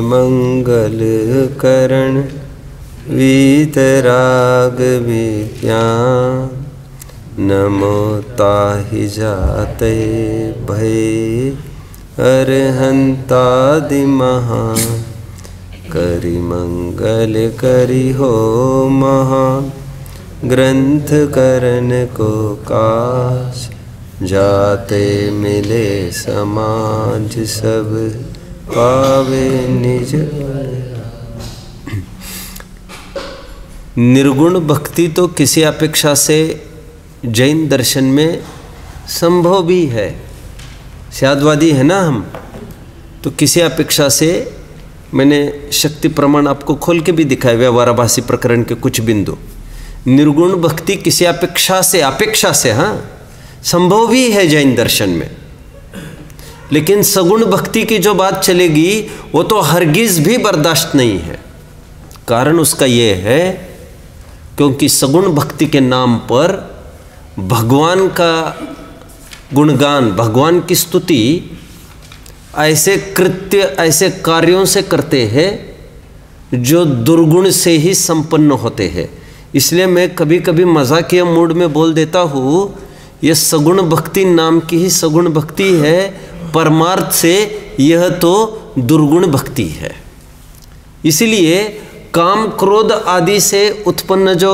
मंगल करण वीतराग विद्या नमो ताहि जाते भय अरहंतादि महा करि मंगल करि हो महा ग्रंथ करण को काश जाते मिले समाज सब पावे निज। निर्गुण भक्ति तो किसी अपेक्षा से जैन दर्शन में संभव भी है। स्यादवादी है ना हम, तो किसी अपेक्षा से मैंने शक्ति प्रमाण आपको खोल के भी दिखाया, व्यवहाराभासी प्रकरण के कुछ बिंदु। निर्गुण भक्ति किसी अपेक्षा से हाँ संभव भी है जैन दर्शन में, लेकिन सगुण भक्ति की जो बात चलेगी वो तो हरगिज भी बर्दाश्त नहीं है। कारण उसका ये है क्योंकि सगुण भक्ति के नाम पर भगवान का गुणगान, भगवान की स्तुति ऐसे कृत्य, ऐसे कार्यों से करते हैं जो दुर्गुण से ही संपन्न होते हैं। इसलिए मैं कभी कभी मजाकिया मूड में बोल देता हूँ, यह सगुण भक्ति नाम की ही सगुण भक्ति है, परमार्थ से यह तो दुर्गुण भक्ति है। इसलिए काम क्रोध आदि से उत्पन्न जो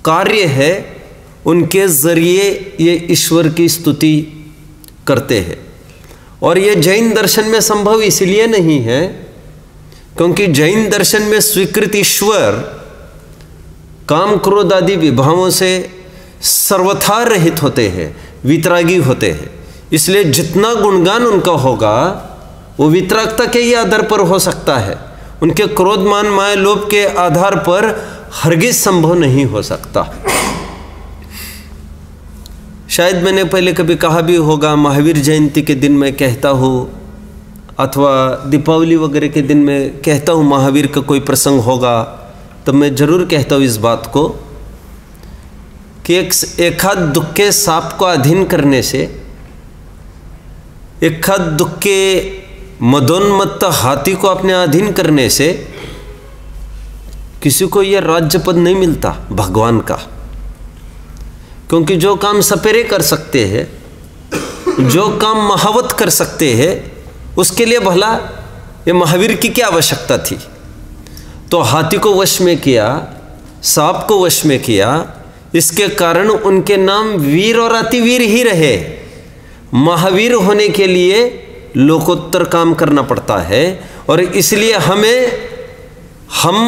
कार्य है उनके जरिए ये ईश्वर की स्तुति करते हैं। और ये जैन दर्शन में संभव इसलिए नहीं है क्योंकि जैन दर्शन में स्वीकृत ईश्वर काम क्रोध आदि विभावों से सर्वथा रहित होते हैं, वितरागी होते हैं। इसलिए जितना गुणगान उनका होगा वो वितरागता के ही आधार पर हो सकता है, उनके क्रोध मान माया लोभ के आधार पर हरगिज संभव नहीं हो सकता। शायद मैंने पहले कभी कहा भी होगा, महावीर जयंती के दिन मैं कहता हूँ अथवा दीपावली वगैरह के दिन मैं कहता हूँ महावीर का कोई प्रसंग होगा तो मैं जरूर कहता हूँ इस बात को कि एक हाथ दुख के सांप को अधीन करने से, एक हाथ दुख के मदोन्मत्त हाथी को अपने अधीन करने से किसी को यह राज्य पद नहीं मिलता भगवान का। क्योंकि जो काम सपेरे कर सकते हैं, जो काम महावत कर सकते हैं, उसके लिए भला ये महावीर की क्या आवश्यकता थी। तो हाथी को वश में किया, सांप को वश में किया, इसके कारण उनके नाम वीर और अतिवीर ही रहे। महावीर होने के लिए लोकोत्तर काम करना पड़ता है और इसलिए हम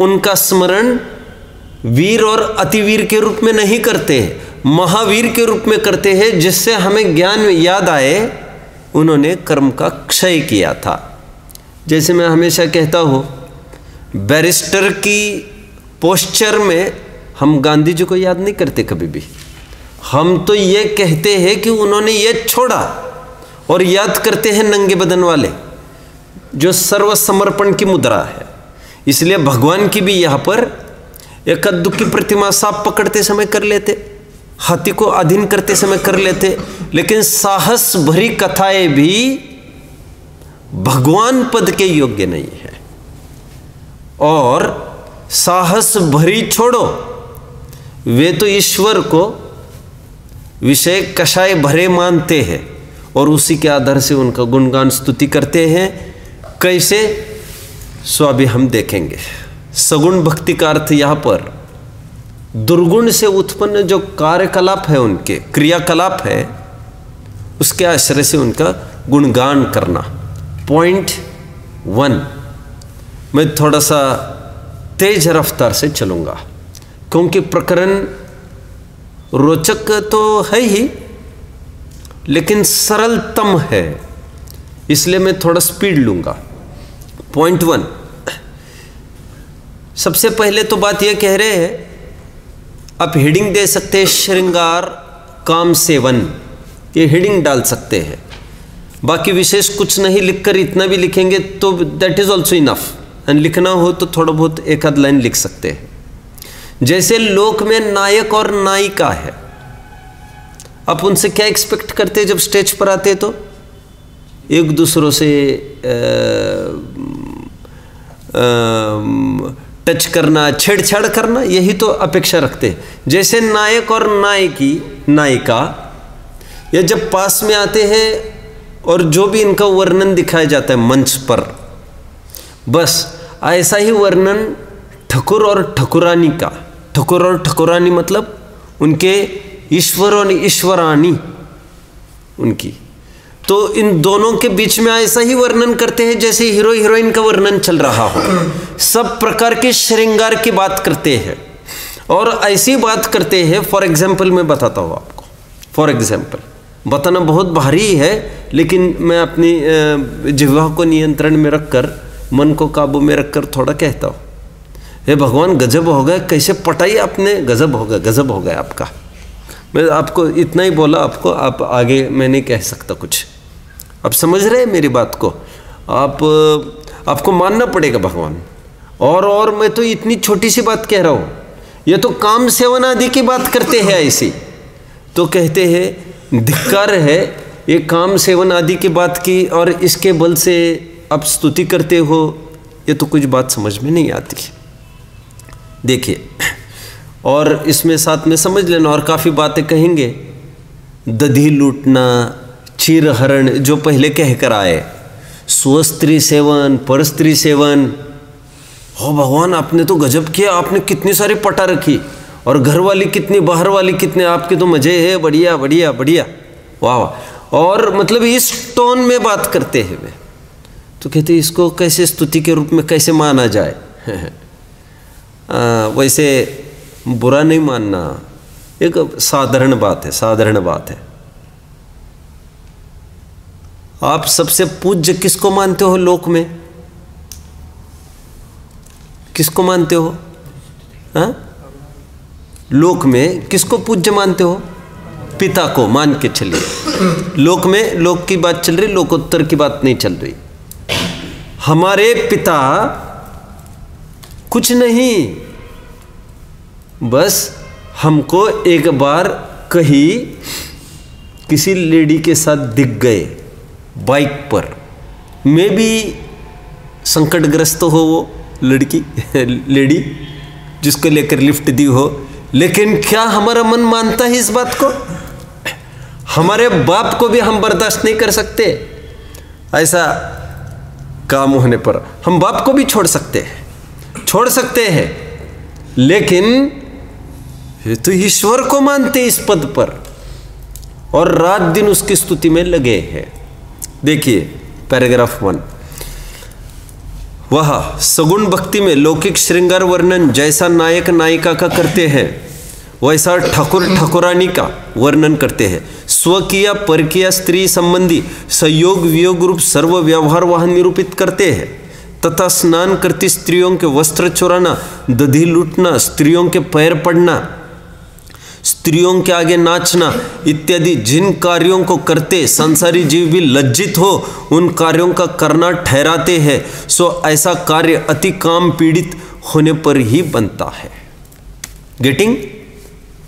उनका स्मरण वीर और अतिवीर के रूप में नहीं करते, महावीर के रूप में करते हैं, जिससे हमें ज्ञान याद आए उन्होंने कर्म का क्षय किया था। जैसे मैं हमेशा कहता हूँ, बैरिस्टर की पोस्चर में हम गांधी जी को याद नहीं करते कभी भी, हम तो ये कहते हैं कि उन्होंने ये छोड़ा और याद करते हैं नंगे बदन वाले, जो सर्वसमर्पण की मुद्रा है। इसलिए भगवान की भी यहाँ पर एक दुख की प्रतिमा सांप पकड़ते समय कर लेते, हाथी को अधीन करते समय कर लेते, लेकिन साहस भरी कथाएं भी भगवान पद के योग्य नहीं है। और साहस भरी छोड़ो, वे तो ईश्वर को विषय कषाय भरे मानते हैं और उसी के आधार से उनका गुणगान स्तुति करते हैं। कैसे, सो अभी हम देखेंगे। सगुण भक्ति का अर्थ यहाँ पर दुर्गुण से उत्पन्न जो कार्यकलाप है, उनके क्रियाकलाप है, उसके आश्रय से उनका गुणगान करना। पॉइंट 1 मैं थोड़ा सा तेज रफ्तार से चलूँगा क्योंकि प्रकरण रोचक तो है ही लेकिन सरलतम है, इसलिए मैं थोड़ा स्पीड लूँगा। पॉइंट 1, सबसे पहले तो बात यह कह रहे हैं, आप हेडिंग दे सकते हैं श्रृंगार काम सेवन, ये हेडिंग डाल सकते हैं। बाकी विशेष कुछ नहीं लिखकर इतना भी लिखेंगे तो that is also enough, and लिखना हो तो थोड़ा बहुत एक आध लाइन लिख सकते हैं। जैसे लोक में नायक और नायिका है, आप उनसे क्या एक्सपेक्ट करते हैं जब स्टेज पर आते तो एक दूसरों से टच करना, छेड़छाड़ करना, यही तो अपेक्षा रखते हैं। जैसे नायक और नायिका ये जब पास में आते हैं और जो भी इनका वर्णन दिखाया जाता है मंच पर, बस ऐसा ही वर्णन ठकुर और ठकुरानी का। ठकुर और ठकुरानी मतलब उनके ईश्वर और ईश्वरानी उनकी, तो इन दोनों के बीच में ऐसा ही वर्णन करते हैं जैसे हीरो हीरोइन का वर्णन चल रहा हो। सब प्रकार के श्रृंगार की बात करते हैं और ऐसी बात करते हैं। फॉर एग्जाम्पल मैं बताता हूँ आपको, फॉर एग्जाम्पल बताना बहुत भारी है, लेकिन मैं अपनी जिह्वा को नियंत्रण में रखकर, मन को काबू में रखकर थोड़ा कहता हूँ। हे भगवान, गजब हो गया, कैसे पटाई आपने, गजब हो गया, गजब हो गया आपका। मैं आपको इतना ही बोला, आप आगे मैं नहीं कह सकता कुछ। आप समझ रहे हैं मेरी बात को? आपको मानना पड़ेगा भगवान। और मैं तो इतनी छोटी सी बात कह रहा हूँ, ये तो काम सेवन आदि की बात करते हैं ऐसी, तो कहते हैं धिक्कार है, ये काम सेवन आदि की बात की और इसके बल से आप स्तुति करते हो, ये तो कुछ बात समझ में नहीं आती। देखिए, और इसमें साथ में समझ लेना, और काफ़ी बातें कहेंगे। दधी लूटना, चीर हरण जो पहले कह कर आए, स्वस्त्री सेवन, परस्त्री सेवन। हो भगवान, आपने तो गजब किया, आपने कितनी सारी पटा रखी, और घर वाली कितनी, बाहर वाली कितने, आपके तो मज़े है, बढ़िया बढ़िया बढ़िया, वाह वाह। और मतलब इस टोन में बात करते हैं वे, तो कहते इसको कैसे स्तुति के रूप में कैसे माना जाए। वैसे बुरा नहीं मानना, एक साधारण बात है, साधारण बात है। आप सबसे पूज्य किसको मानते हो लोक में? किसको मानते हो? हाँ, लोक में किसको पूज्य मानते हो? पिता को मान के चलिए। लोक में लोक की बात चल रही, लोकोत्तर की बात नहीं चल रही। हमारे पिता कुछ नहीं, बस हमको एक बार कहीं किसी लेडी के साथ दिख गए बाइक पर, मे भी संकटग्रस्त हो वो लड़की लेडी जिसको लेकर लिफ्ट दी हो, लेकिन क्या हमारा मन मानता है इस बात को? हमारे बाप को भी हम बर्दाश्त नहीं कर सकते ऐसा काम होने पर। हम बाप को भी छोड़ सकते हैं, लेकिन तो ईश्वर को मानते इस पद पर और रात दिन उसकी स्तुति में लगे हैं। देखिए पैराग्राफ 1, वह सगुण भक्ति में लौकिक श्रृंगार वर्णन जैसा नायक नायिका का करते हैं, वैसा ठाकुर ठाकुरानी का वर्णन करते हैं। स्वकीय परकीय स्त्री संबंधी संयोग वियोग रूप सर्व व्यवहार वह निरूपित करते हैं, तथा स्नान करती स्त्रियों के वस्त्र चुराना, दधी लूटना, स्त्रियों के पैर पड़ना, स्त्रियों के आगे नाचना इत्यादि जिन कार्यों को करते संसारी जीव भी लज्जित हो, उन कार्यों का करना ठहराते हैं। सो ऐसा कार्य अति काम पीड़ित होने पर ही बनता है। गेटिंग?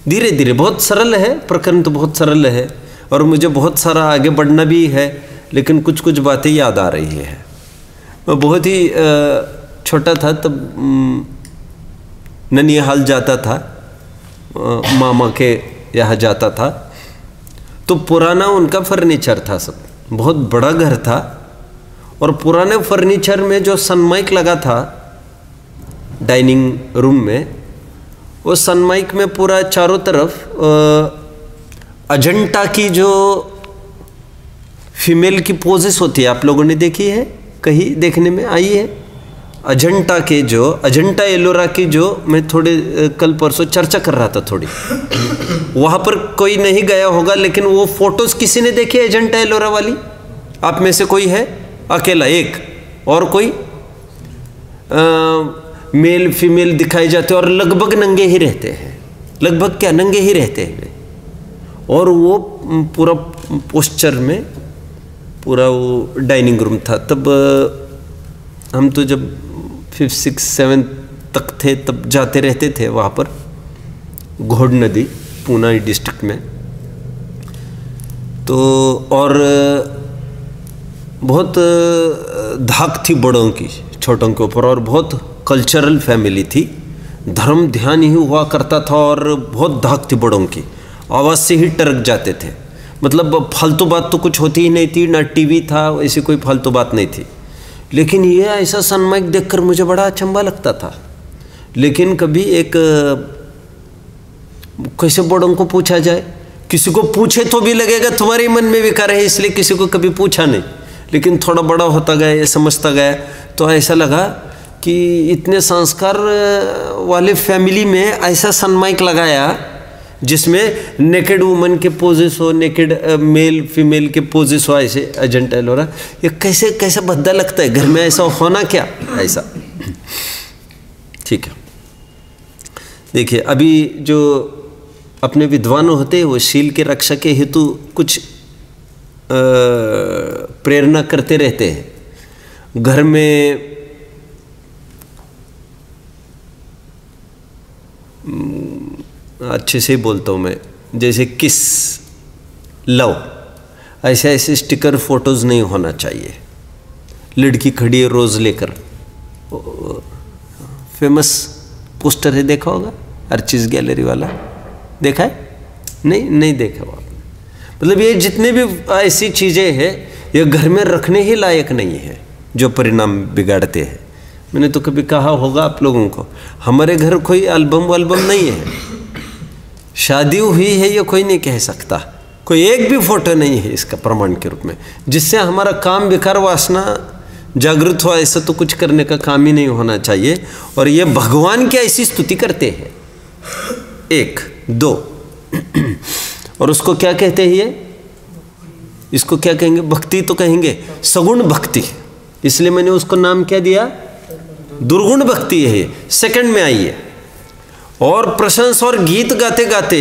धीरे धीरे, बहुत सरल है प्रकरण, तो बहुत सरल है और मुझे बहुत सारा आगे बढ़ना भी है, लेकिन कुछ कुछ बातें याद आ रही है। मैं बहुत ही छोटा था तब ननिहाल जाता था, मामा के यहाँ जाता था, तो पुराना उनका फर्नीचर था, सब बहुत बड़ा घर था, और पुराने फर्नीचर में जो सनमाइक लगा था डाइनिंग रूम में, वो सनमाइक में पूरा चारों तरफ अजंता की जो फीमेल की पोजेस होती है, आप लोगों ने देखी है, कहीं देखने में आई है? अजंता के जो, अजंता एलोरा की जो, मैं थोड़े कल परसों चर्चा कर रहा था थोड़ी, वहाँ पर कोई नहीं गया होगा, लेकिन वो फोटोज़ किसी ने देखी है अजंता एलोरा वाली? आप में से कोई है? अकेला एक, और कोई? मेल फीमेल दिखाए जाते हैं और लगभग नंगे ही रहते हैं, लगभग क्या नंगे ही रहते हैं, और वो पूरा पोस्चर में पूरा वो डाइनिंग रूम था। तब हम तो जब 5th 6th 7th तक थे तब जाते रहते थे वहाँ पर, घोड़ नदी पूना डिस्ट्रिक्ट में। तो और बहुत धाक थी बड़ों की छोटों के ऊपर, और बहुत कल्चरल फैमिली थी, धर्म ध्यान ही हुआ करता था, और बहुत धाक थी बड़ों की, आवाज़ से ही टरक जाते थे। मतलब फालतू बात तो कुछ होती ही नहीं थी, ना टीवी था, ऐसी कोई फालतू बात नहीं थी। लेकिन ये ऐसा सनमाइक देखकर मुझे बड़ा अचंभा लगता था। लेकिन कभी एक कैसे बड़ों को पूछा जाए, किसी को पूछे तो भी लगेगा तुम्हारे मन में विकार है, इसलिए किसी को कभी पूछा नहीं। लेकिन थोड़ा बड़ा होता गया, ये समझता गया, तो ऐसा लगा कि इतने संस्कार वाले फैमिली में ऐसा सनमाइक लगाया जिसमें नेकेड वुमन के पोजेस हो, नेकेड मेल फीमेल के पोजेस हो, ऐसे एजेंटाइल हो रहा। ये कैसे कैसे भद्दा लगता है, घर में ऐसा होना क्या ऐसा। ठीक है, देखिए अभी जो अपने विद्वान होते हैं वो शील के रक्षा के हेतु कुछ प्रेरणा करते रहते हैं। घर में अच्छे से ही बोलता हूँ मैं, जैसे किस, लव, ऐसे ऐसे स्टिकर फोटोज़ नहीं होना चाहिए। लड़की खड़ी है रोज़ लेकर, फेमस पोस्टर है, देखा होगा, अर्चिस गैलरी वाला, देखा है? नहीं देखा आपने। मतलब ये जितने भी ऐसी चीज़ें हैं ये घर में रखने ही लायक नहीं है, जो परिणाम बिगाड़ते हैं। मैंने तो कभी कहा होगा आप लोगों को, हमारे घर कोई एल्बम नहीं है, शादी हुई है ये कोई नहीं कह सकता, कोई एक भी फोटो नहीं है इसका प्रमाण के रूप में, जिससे हमारा काम विकार वासना जागृत हो। ऐसा तो कुछ करने का काम ही नहीं होना चाहिए। और ये भगवान की ऐसी स्तुति करते हैं, 1 2, और उसको क्या कहते हैं, ये इसको क्या कहेंगे, भक्ति तो कहेंगे, सगुण भक्ति। इसलिए मैंने उसको नाम क्या दिया, दुर्गुण भक्ति है, ये सेकंड में आई है। और प्रशंसा और गीत गाते गाते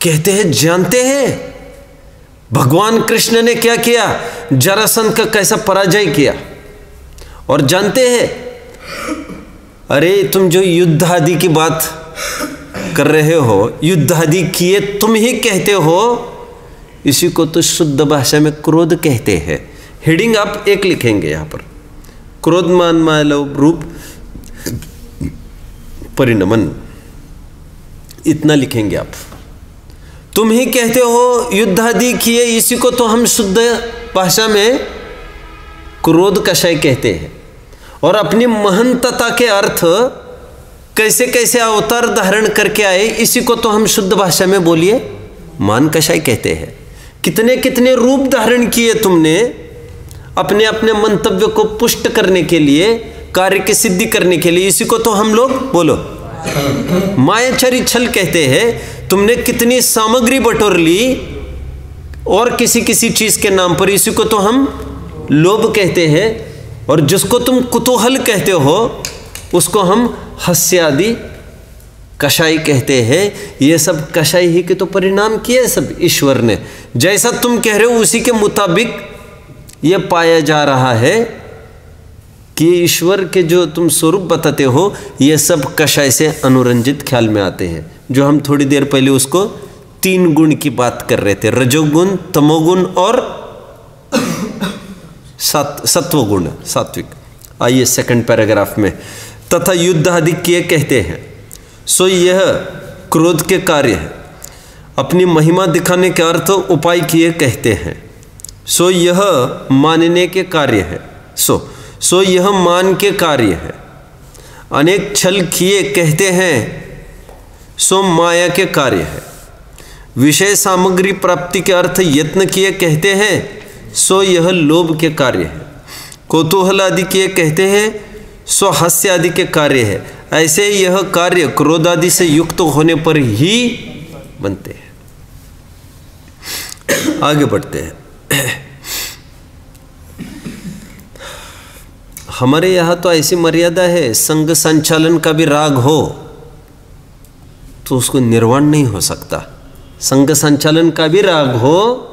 कहते हैं, जानते हैं भगवान कृष्ण ने क्या किया, जरासंध का कैसा पराजय किया। और जानते हैं, अरे तुम जो युद्ध आदि की बात कर रहे हो, युद्ध आदि किए तुम ही कहते हो, इसी को तो शुद्ध भाषा में क्रोध कहते हैं। हेडिंग आप एक लिखेंगे यहाँ पर, क्रोध मान मालव रूप परिणमन, इतना लिखेंगे आप। तुम ही कहते हो युद्ध आदि किए, इसी को तो हम शुद्ध भाषा में क्रोध कषाय कहते हैं। और अपनी महंतता के अर्थ कैसे कैसे अवतार धारण करके आए, इसी को तो हम शुद्ध भाषा में बोलिए मान कषाय कहते हैं। कितने कितने रूप धारण किए तुमने अपने अपने मंतव्य को पुष्ट करने के लिए, कार्य की सिद्धि करने के लिए, इसी को तो हम लोग बोलो मायाचरी छल कहते हैं। तुमने कितनी सामग्री बटोर ली और किसी किसी चीज के नाम पर, इसी को तो हम लोभ कहते हैं। और जिसको तुम कुतूहल कहते हो उसको हम हास्य आदि कषाय कहते हैं। ये सब कषाय ही के तो परिणाम किए सब ईश्वर ने। जैसा तुम कह रहे हो उसी के मुताबिक ये पाया जा रहा है कि ईश्वर के जो तुम स्वरूप बताते हो ये सब कषाय से अनुरंजित ख्याल में आते हैं। जो हम थोड़ी देर पहले उसको 3 गुण की बात कर रहे थे, रजोगुण, तमोगुण और सत्वगुण, सात्विक। आइए सेकंड पैराग्राफ में, तथा युद्ध आदि किए कहते हैं, सो यह क्रोध के कार्य है। अपनी महिमा दिखाने के अर्थ उपाय किए कहते हैं, सो यह मानने के कार्य है। सो यह मान के कार्य है। अनेक छल किए कहते हैं, सो माया के कार्य है। विषय सामग्री प्राप्ति के अर्थ यत्न किए कहते हैं, सो यह लोभ के कार्य है। कौतूहल आदि किए कहते हैं, सो हास्य आदि के कार्य है। ऐसे यह कार्य क्रोध आदि से युक्त होने पर ही बनते हैं। आगे बढ़ते हैं। हमारे यहाँ तो ऐसी मर्यादा है, संग संचालन का भी राग हो तो उसको निर्वाण नहीं हो सकता। संग संचालन का भी राग हो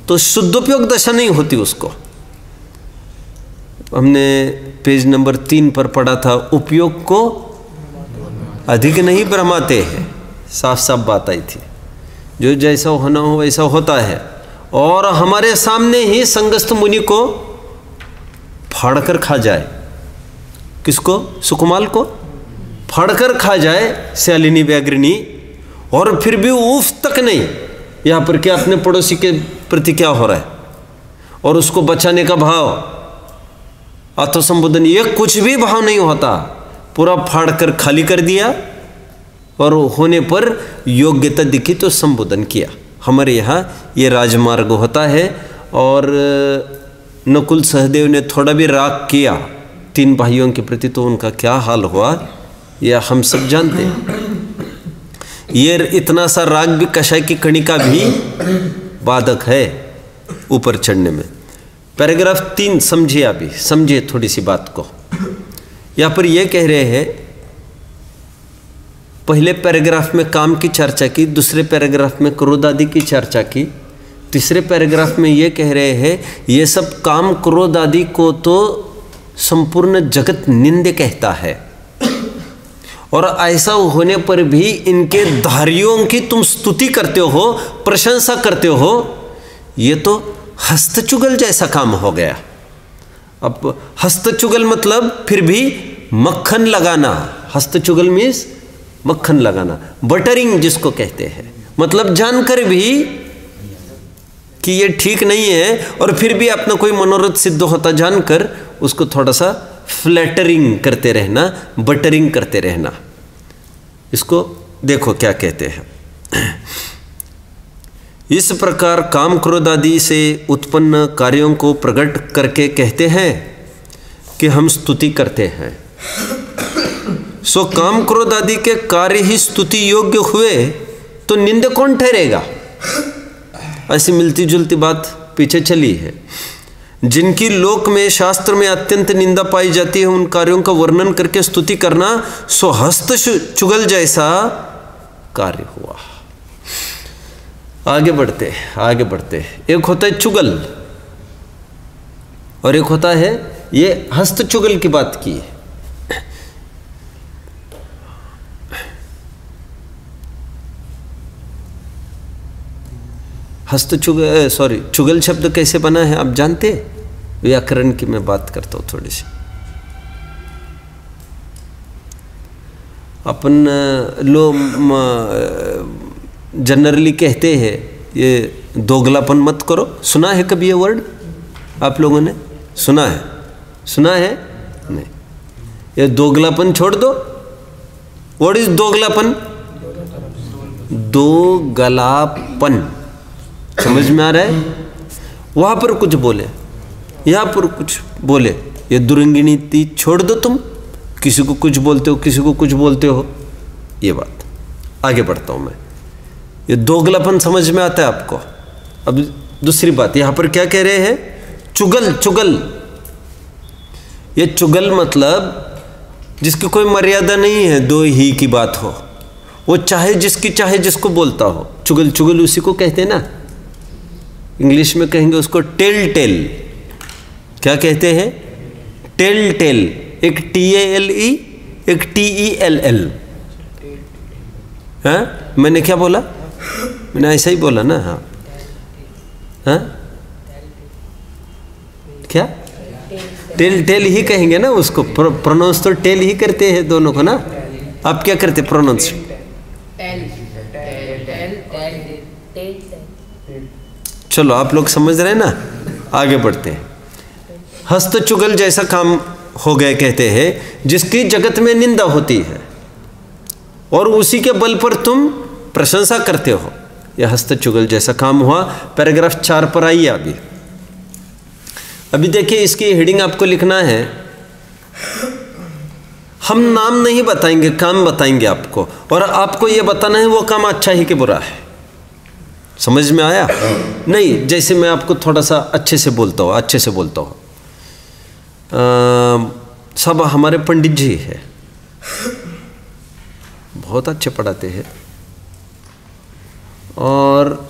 तो शुद्धोपयोग दशा नहीं होती उसको। हमने पेज नंबर 3 पर पढ़ा था, उपयोग को अधिक नहीं भ्रमाते हैं, साफ साफ बात आई थी। जो जैसा होना हो वैसा होता है। और हमारे सामने ही संगस्थ मुनि को फाड़कर खा जाए। किसको? सुकुमाल को फाड़कर खा जाए शालिनी व्याघ्रिणी, और फिर भी उफ तक नहीं यहाँ पर क्या अपने पड़ोसी के प्रति क्या हो रहा है, और उसको बचाने का भाव, आत्मसंबोधन, ये कुछ भी भाव नहीं होता, पूरा फाड़कर खाली कर दिया, और होने पर योग्यता दिखी तो संबोधन किया। हमारे यहाँ ये राजमार्ग होता है। और नकुल सहदेव ने थोड़ा भी राग किया 3 भाइयों के प्रति तो उनका क्या हाल हुआ यह हम सब जानते हैं। ये इतना सा राग भी कषाय की कणिका भी बाधक है ऊपर चढ़ने में। पैराग्राफ 3 समझिए, अभी समझिए थोड़ी सी बात को। यहाँ पर ये कह रहे हैं, पहले पैराग्राफ में काम की चर्चा की, दूसरे पैराग्राफ में क्रोध आदि की चर्चा की, तीसरे पैराग्राफ में ये कह रहे हैं ये सब काम क्रोध आदि को तो संपूर्ण जगत निंदे कहता है, और ऐसा होने पर भी इनके धारियों की तुम स्तुति करते हो, प्रशंसा करते हो, ये तो हस्तचुगल जैसा काम हो गया। अब हस्तचुगल मतलब फिर भी मक्खन लगाना, हस्तचुगल मीन्स मक्खन लगाना, बटरिंग जिसको कहते हैं, मतलब जानकर भी कि ये ठीक नहीं है और फिर भी अपना कोई मनोरथ सिद्ध होता जानकर उसको थोड़ा सा फ्लैटरिंग करते रहना, बटरिंग करते रहना। इसको देखो क्या कहते हैं। इस प्रकार काम क्रोध आदि से उत्पन्न कार्यों को प्रकट करके कहते हैं कि हम स्तुति करते हैं। सो काम क्रोध आदि के कार्य ही स्तुति योग्य हुए तो निंदा कौन ठहरेगा? ऐसी मिलती जुलती बात पीछे चली है। जिनकी लोक में शास्त्र में अत्यंत निंदा पाई जाती है उन कार्यों का वर्णन करके स्तुति करना सो हस्त चुगल जैसा कार्य हुआ। आगे बढ़ते आगे बढ़ते, एक होता है चुगल और एक होता है ये हस्त चुगल की बात की। हस्त चुगल, सॉरी, चुगल शब्द कैसे बना है आप जानते? व्याकरण की मैं बात करता हूँ थोड़ी सी। अपन लोग जनरली कहते हैं ये दोगलापन मत करो। सुना है कभी ये वर्ड आप लोगों ने? सुना है? सुना है? नहीं। ये दोगलापन छोड़ दो। What is दोगलापन? दोगलापन समझ में आ रहा है? वहां पर कुछ बोले, यहाँ पर कुछ बोले, ये दुरंगिनी छोड़ दो। तुम किसी को कुछ बोलते हो, किसी को कुछ बोलते हो, ये बात। आगे बढ़ता हूं मैं। ये दोगलापन समझ में आता है आपको? अब दूसरी बात यहां पर क्या कह रहे हैं? चुगल। चुगल, ये चुगल मतलब जिसकी कोई मर्यादा नहीं है, दो ही की बात हो, वो चाहे जिसकी चाहे जिसको बोलता हो। चुगल, चुगल उसी को कहते हैं ना, इंग्लिश में कहेंगे उसको टेल टेल। क्या कहते हैं? Tale tale. एक TALE, एक TELL। हाँ, मैंने क्या बोला? मैंने ऐसा ही बोला ना? हाँ हाँ, क्या? टेल टेल ही कहेंगे ना उसको। प्रोनाउंस तो टेल ही करते हैं दोनों को ना। आप क्या करते प्रोनाउंस? चलो आप लोग समझ रहे हैं ना। आगे बढ़ते हैं। हस्त चुगल जैसा काम हो गए कहते हैं जिसकी जगत में निंदा होती है और उसी के बल पर तुम प्रशंसा करते हो, यह हस्त चुगल जैसा काम हुआ। पैराग्राफ 4 पर आइए। अभी देखिए, इसकी हेडिंग आपको लिखना है। हम नाम नहीं बताएंगे, काम बताएंगे आपको, और आपको यह बताना है वो काम अच्छा है कि बुरा है। समझ में आया? नहीं, जैसे मैं आपको थोड़ा सा अच्छे से बोलता हूँ, सब हमारे पंडित जी है, बहुत अच्छे पढ़ाते हैं, और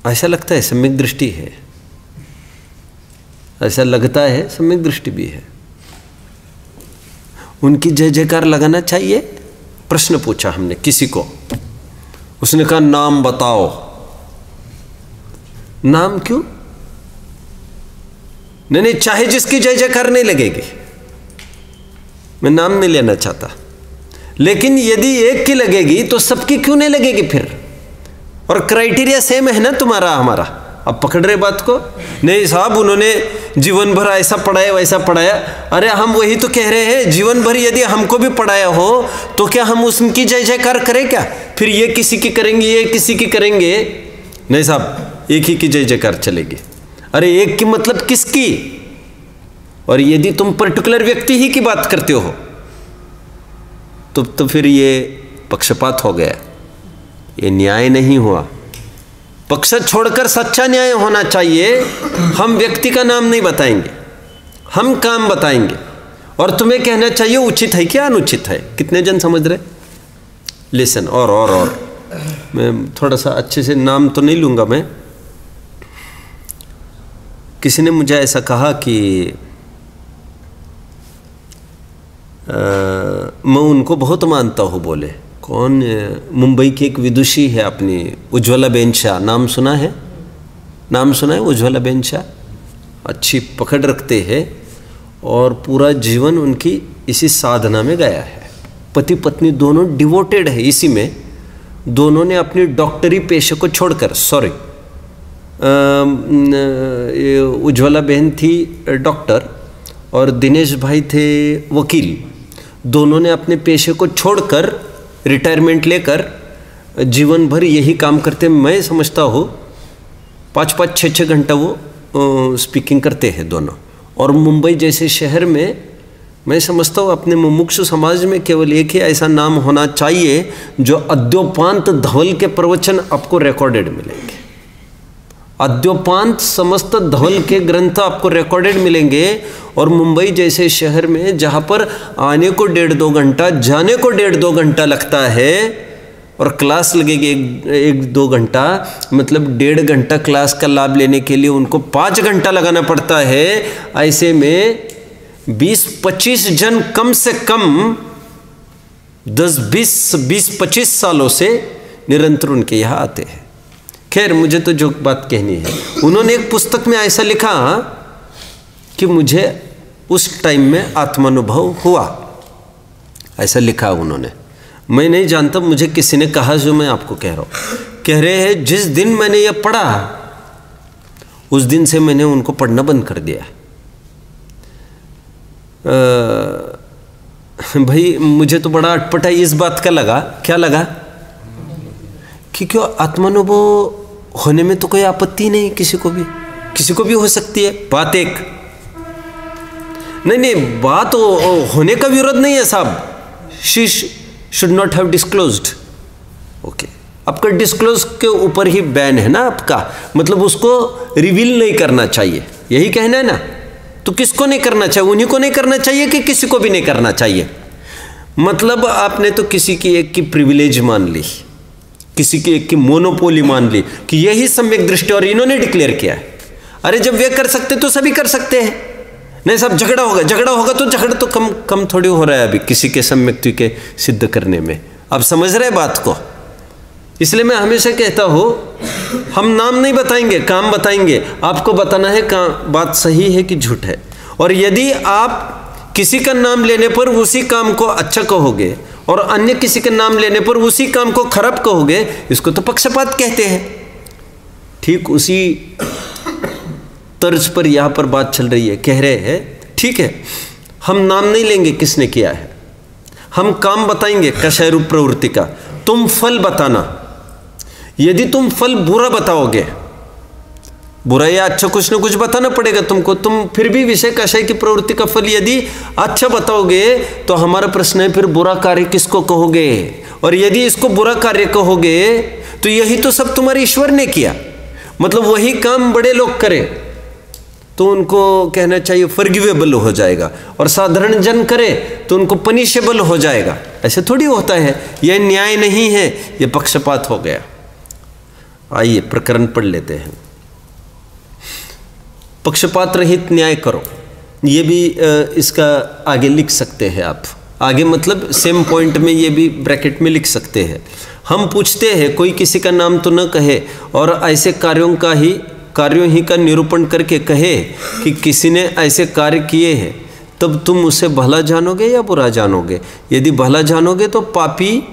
ऐसा लगता है सम्यक दृष्टि है, ऐसा लगता है सम्यक दृष्टि भी है। उनकी जय जयकार लगाना चाहिए। प्रश्न पूछा हमने किसी को, उसने कहा नाम बताओ। नाम क्यों? नहीं, चाहे जिसकी जय जयकार नहीं लगेगी, मैं नाम नहीं लेना चाहता, लेकिन यदि एक की लगेगी तो सबकी क्यों नहीं लगेगी फिर? और क्राइटेरिया सेम है ना तुम्हारा हमारा। अब पकड़ रहे बात को? नहीं साहब, उन्होंने जीवन भर ऐसा पढ़ाया वैसा पढ़ाया। अरे हम वही तो कह रहे हैं, जीवन भर यदि हमको भी पढ़ाया हो तो क्या हम उसकी जय जयकार करें क्या? फिर ये किसी की करेंगे, ये किसी की करेंगे? नहीं साहब, एक ही की जय जयकार चलेगी। अरे एक की मतलब किसकी? और यदि तुम पर्टिकुलर व्यक्ति ही की बात करते हो तो फिर ये पक्षपात हो गया, ये न्याय नहीं हुआ। पक्ष छोड़कर सच्चा न्याय होना चाहिए। हम व्यक्ति का नाम नहीं बताएंगे, हम काम बताएंगे, और तुम्हें कहना चाहिए उचित है क्या अनुचित है। कितने जन समझ रहे? लिसन। और मैं थोड़ा सा अच्छे से नाम तो नहीं लूँगा मैं। किसी ने मुझे ऐसा कहा कि मैं उनको बहुत मानता हूँ। बोले कौन? मुंबई की एक विदुषी है अपनी, उज्ज्वला शाह। नाम सुना है? नाम सुना है उज्ज्वला शाह? अच्छी पकड़ रखते हैं और पूरा जीवन उनकी इसी साधना में गया है। पति पत्नी दोनों डिवोटेड है इसी में। दोनों ने अपनी डॉक्टरी पेशे को छोड़कर, उज्ज्वला बहन थी डॉक्टर और दिनेश भाई थे वकील। दोनों ने अपने पेशे को छोड़कर रिटायरमेंट लेकर जीवन भर यही काम करते। मैं समझता हूँ 5-5, 6-6 घंटा वो स्पीकिंग करते हैं दोनों। और मुंबई जैसे शहर में मैं समझता हूँ अपने मुमुक्षु समाज में केवल एक ही ऐसा नाम होना चाहिए जो अद्योपांत धवल के प्रवचन आपको रिकॉर्डेड मिलेंगे। अद्योपांत समस्त धवल के ग्रंथ आपको रिकॉर्डेड मिलेंगे। और मुंबई जैसे शहर में जहाँ पर आने को 1.5-2 घंटा, जाने को 1.5-2 घंटा लगता है और क्लास लगेगी 1-2 घंटा, मतलब 1.5 घंटा क्लास का लाभ लेने के लिए उनको 5 घंटा लगाना पड़ता है। ऐसे में 20-25 जन कम से कम 10-20-25 सालों से निरंतर उनके यहाँ आते हैं। खैर, मुझे तो जो बात कहनी है, उन्होंने एक पुस्तक में ऐसा लिखा कि मुझे उस टाइम में आत्मानुभव हुआ, ऐसा लिखा उन्होंने। मैं नहीं जानता, मुझे किसी ने कहा जो मैं आपको कह रहा हूँ। कह रहे हैं जिस दिन मैंने ये पढ़ा उस दिन से मैंने उनको पढ़ना बंद कर दिया। भाई मुझे तो बड़ा अटपटा इस बात का लगा। क्या लगा? कि क्यों आत्मानुभव होने में तो कोई आपत्ति नहीं, किसी को भी हो सकती है। बात एक नहीं, बात होने का विरोध नहीं है साहब। She should not have disclosed. Okay, आपका डिस्क्लोज के ऊपर ही बैन है ना आपका, मतलब उसको रिवील नहीं करना चाहिए, यही कहना है ना। तो किसको नहीं करना चाहिए? उन्हीं को नहीं करना चाहिए कि किसी को भी नहीं करना चाहिए? मतलब आपने तो किसी की एक की प्रिविलेज मान ली, किसी की एक की मोनोपोली मान ली कि यही सम्यक दृष्टि, और इन्होंने डिक्लेयर किया है। अरे जब वे कर सकते तो सभी कर सकते हैं। नहीं साहब, झगड़ा होगा तो झगड़ा तो कम थोड़ी हो रहा है अभी किसी के सम्यक्ति के सिद्ध करने में। आप समझ रहे बात को? इसलिए मैं हमेशा कहता हूँ हम नाम नहीं बताएंगे, काम बताएंगे। आपको बताना है बात सही है कि झूठ है। और यदि आप किसी का नाम लेने पर उसी काम को अच्छा कहोगे और अन्य किसी के नाम लेने पर उसी काम को खराब कहोगे, इसको तो पक्षपात कहते हैं। ठीक उसी तर्ज पर यहाँ पर बात चल रही है। कह रहे हैं ठीक है, हम नाम नहीं लेंगे किसने किया है, हम काम बताएंगे कषाय रूप प्रवृत्ति का। तुम फल बताना। यदि तुम फल बुरा बताओगे, बुरा या अच्छा कुछ ना कुछ बताना पड़ेगा तुमको। तुम फिर भी विषय कषाय की प्रवृत्ति का फल यदि अच्छा बताओगे तो हमारा प्रश्न है फिर बुरा कार्य किसको कहोगे? और यदि इसको बुरा कार्य कहोगे तो यही तो सब तुम्हारे ईश्वर ने किया, मतलब वही काम बड़े लोग करें तो उनको कहना चाहिए फॉरगिवेबल हो जाएगा, और साधारण जन करे तो उनको पनिशेबल हो जाएगा। ऐसे थोड़ी होता है, यह न्याय नहीं है, यह पक्षपात हो गया। आइए प्रकरण पढ़ लेते हैं। पक्षपात रहित न्याय करो, ये भी इसका आगे लिख सकते हैं आप। आगे मतलब सेम पॉइंट में ये भी ब्रैकेट में लिख सकते हैं। हम पूछते हैं कोई किसी का नाम तो न कहे और ऐसे कार्यों का ही कार्यों ही का निरूपण करके कहे कि किसी ने ऐसे कार्य किए हैं, तब तुम उसे भला जानोगे या बुरा जानोगे? यदि भला जानोगे तो पापी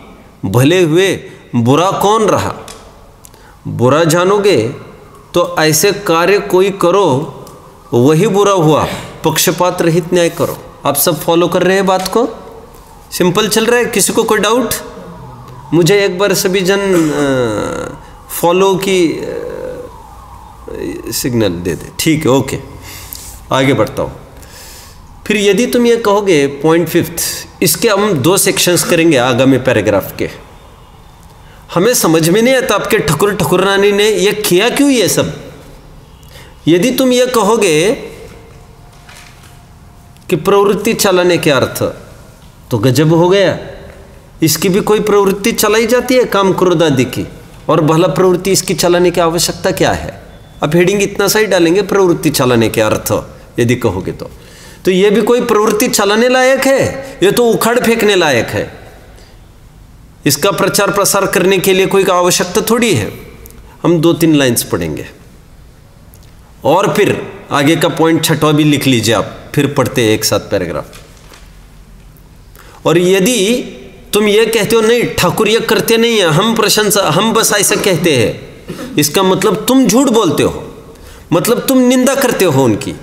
भले हुए, बुरा कौन रहा? बुरा जानोगे तो ऐसे कार्य कोई करो वही बुरा हुआ, पक्षपात रहित न्याय करो। आप सब फॉलो कर रहे हैं बात को? सिंपल चल रहा है? किसी को कोई डाउट? मुझे एक बार सभी जन फॉलो की सिग्नल दे दे। ठीक है, ओके, आगे बढ़ता हूँ। फिर यदि तुम ये कहोगे, पॉइंट 5, इसके हम 2 सेक्शंस करेंगे आगामी पैराग्राफ के। हमें समझ में नहीं आता आपके ठकुरानी ने ये किया क्यों ये सब। यदि तुम ये कहोगे कि प्रवृत्ति चलाने के अर्थ, तो गजब हो गया। इसकी भी कोई प्रवृत्ति चलाई जाती है काम क्रोध आदि की, और भला प्रवृत्ति इसकी चलाने की आवश्यकता क्या है? अब हेडिंग इतना सा ही डालेंगे, प्रवृत्ति चलाने के अर्थ यदि कहोगे तो ये भी कोई प्रवृत्ति चलाने लायक है? ये तो उखाड़ फेंकने लायक है। इसका प्रचार प्रसार करने के लिए कोई आवश्यकता थोड़ी है। हम 2-3 लाइन्स पढ़ेंगे और फिर आगे का पॉइंट 6वां भी लिख लीजिए आप, फिर पढ़ते हैं एक साथ पैराग्राफ। और यदि तुम ये कहते हो नहीं ठाकुर ये करते नहीं है, हम बस ऐसा कहते हैं, इसका मतलब तुम झूठ बोलते हो, मतलब तुम निंदा करते हो उनकी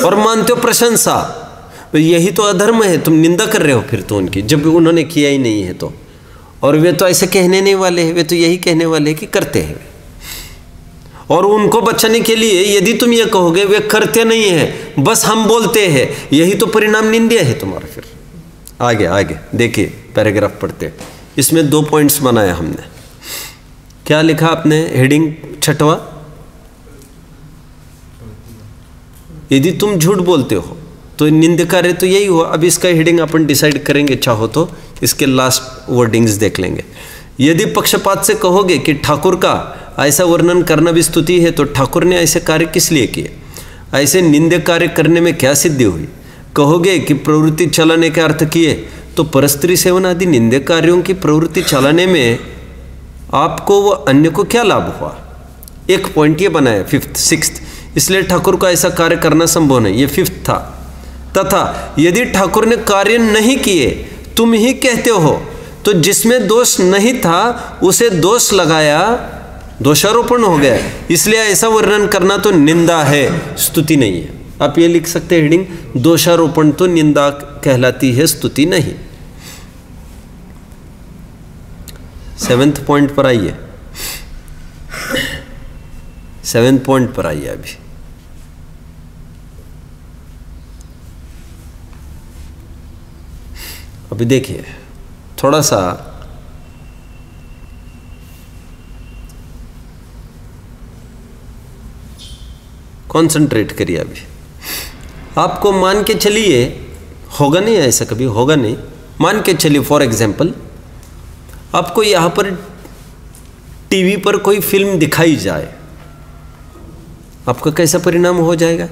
और मानते हो प्रशंसा। यही तो अधर्म है, तुम निंदा कर रहे हो फिर तो उनकी, जब उन्होंने किया ही नहीं है तो। और वे तो ऐसे कहने नहीं वाले हैं, वे तो यही कहने वाले हैं कि करते हैं। और उनको बचाने के लिए यदि तुम ये कहोगे वे करते नहीं हैं, बस हम बोलते हैं, यही तो परिणाम निंदा है तुम्हारा। फिर आगे देखिए, पैराग्राफ पढ़ते। इसमें 2 पॉइंट्स बनाया हमने। क्या लिखा आपने? हेडिंग 6वां, यदि तुम झूठ बोलते हो तो निंदा कार्य तो यही हुआ। अब इसका हेडिंग अपन डिसाइड करेंगे, चाहो तो इसके लास्ट वर्डिंग्स देख लेंगे। यदि पक्षपात से कहोगे कि ठाकुर का ऐसा वर्णन करना भी स्तुति है, तो ठाकुर ने ऐसे कार्य किस लिए किए? ऐसे निंदे कार्य करने में क्या सिद्धि हुई? कहोगे कि प्रवृत्ति चलाने के अर्थ किए, तो परस्त्री सेवन आदि निंदे कार्यों की प्रवृत्ति चलाने में आपको व अन्य को क्या लाभ हुआ? एक पॉइंट ये बनाया 5th 6th, इसलिए ठाकुर का ऐसा कार्य करना संभव नहीं, ये 5th था। तथा यदि ठाकुर ने कार्य नहीं किए, तुम ही कहते हो, तो जिसमें दोष नहीं था उसे दोष लगाया, दोषारोपण हो गया, इसलिए ऐसा वर्णन करना तो निंदा है, स्तुति नहीं है। आप ये लिख सकते हैं हेडिंग, दोषारोपण तो निंदा कहलाती है, स्तुति नहीं। 7th पॉइंट पर आइए, 7th पॉइंट पर आइए। अभी देखिए, थोड़ा सा कॉन्सेंट्रेट करिए। अभी आपको मान के चलिए, होगा नहीं ऐसा, कभी होगा नहीं, मान के चलिए फॉर एग्जाम्पल आपको यहाँ पर टीवी पर कोई फिल्म दिखाई जाए, आपका कैसा परिणाम हो जाएगा?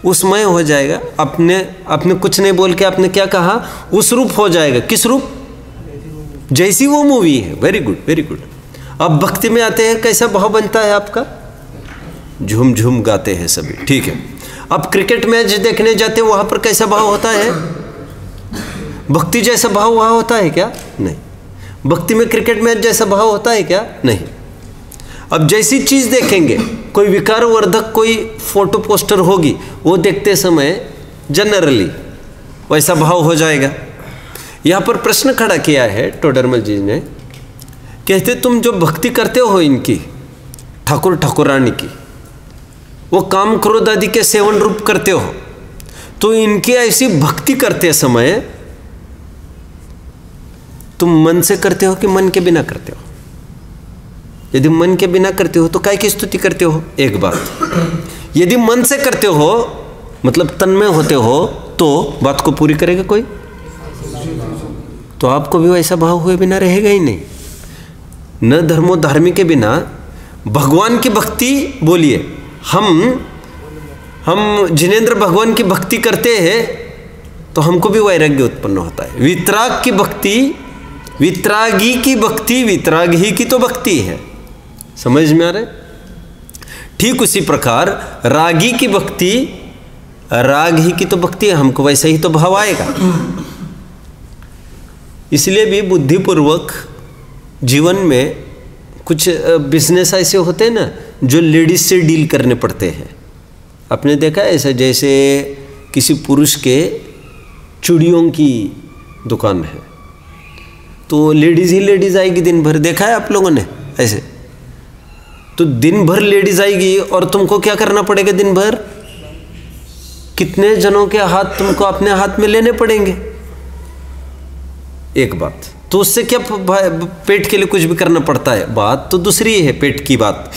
उसमय हो जाएगा। आपने कुछ नहीं बोल के आपने क्या कहा? उस रूप हो जाएगा। किस रूप? जैसी वो मूवी है। Very good, very good. अब भक्ति में आते हैं, कैसा भाव बनता है आपका? झूम झूम गाते हैं सभी, ठीक है। अब क्रिकेट मैच देखने जाते हैं, वहां पर कैसा भाव होता है? भक्ति जैसा भाव वहां होता है क्या? नहीं। भक्ति में क्रिकेट मैच जैसा भाव होता है क्या? नहीं। अब जैसी चीज देखेंगे, कोई विकारवर्धक कोई फोटो पोस्टर होगी, वो देखते समय जनरली वैसा भाव हो जाएगा। यहाँ पर प्रश्न खड़ा किया है टोडरमल जी ने, कहते तुम जो भक्ति करते हो इनकी, ठाकुर ठाकुरानी की, वो काम क्रोध आदि के सेवन रूप करते हो, तो इनकी ऐसी भक्ति करते समय तुम मन से करते हो कि मन के बिना करते हो? यदि मन के बिना करते हो तो काय की स्तुति करते हो? एक बात। यदि मन से करते हो मतलब तन्मय होते हो, तो बात को पूरी करेगा कोई? तो आपको भी वैसा भाव हुए बिना रहेगा ही नहीं। न धर्मो धार्मिक के बिना भगवान की भक्ति बोलिए। हम जिनेंद्र भगवान की भक्ति करते हैं तो हमको भी वैराग्य उत्पन्न होता है। वितराग की भक्ति, वितरागी की भक्ति, वितराग ही की तो भक्ति है। समझ में आ रहा है? ठीक उसी प्रकार रागी की भक्ति, राग ही की तो भक्ति है, हमको वैसे ही तो भाव आएगा। इसलिए भी बुद्धिपूर्वक जीवन में कुछ बिजनेस ऐसे होते हैं ना जो लेडीज से डील करने पड़ते हैं। आपने देखा है ऐसा, जैसे किसी पुरुष के चूड़ियों की दुकान है तो लेडीज ही लेडीज आएगी दिन भर, देखा है आप लोगों ने ऐसे? तो दिन भर लेडीज आएगी और तुमको क्या करना पड़ेगा दिन भर? कितने जनों के हाथ तुमको अपने हाथ में लेने पड़ेंगे। एक बात तो उससे क्या पेट के लिए कुछ भी करना पड़ता है, बात तो दूसरी है पेट की बात।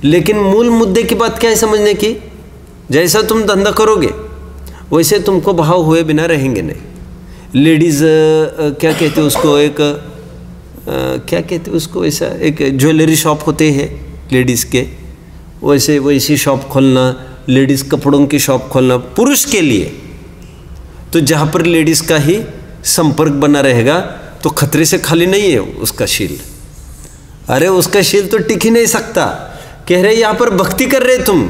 लेकिन मूल मुद्दे की बात क्या है समझने की, जैसा तुम धंधा करोगे वैसे तुमको भाव हुए बिना रहेंगे नहीं। लेडीज़ क्या कहते हैं उसको, एक क्या कहते हैं उसको, ऐसा एक ज्वेलरी शॉप होते हैं लेडीज़ के, वैसे वैसी शॉप खोलना, लेडीज़ कपड़ों की शॉप खोलना पुरुष के लिए, तो जहाँ पर लेडीज़ का ही संपर्क बना रहेगा तो खतरे से खाली नहीं है उसका शील। अरे उसका शील तो टिक ही नहीं सकता। कह रहे यहाँ पर भक्ति कर रहे तुम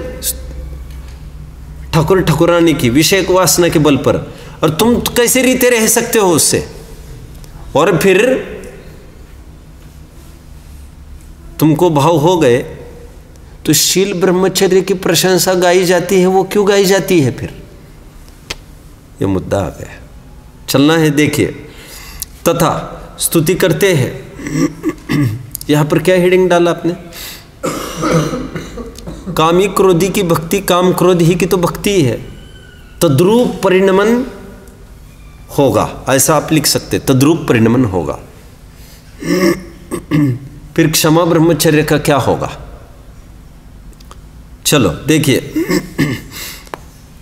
ठाकुर ठाकुरानी की विषय वासना के बल पर, और तुम कैसे रीते रह सकते हो उससे? और फिर तुमको भाव हो गए तो शील ब्रह्मचर्य की प्रशंसा गाई जाती है, वो क्यों गाई जाती है? फिर ये मुद्दा आ गया, चलना है। देखिए, तथा स्तुति करते हैं। यहां पर क्या हेडिंग डाला आपने? कामी क्रोधी की भक्ति, काम क्रोध ही की तो भक्ति है, तद्रूप परिणमन होगा, ऐसा आप लिख सकते, तद्रूप परिणमन होगा। फिर क्षमा ब्रह्मचर्य का क्या होगा? चलो देखिए,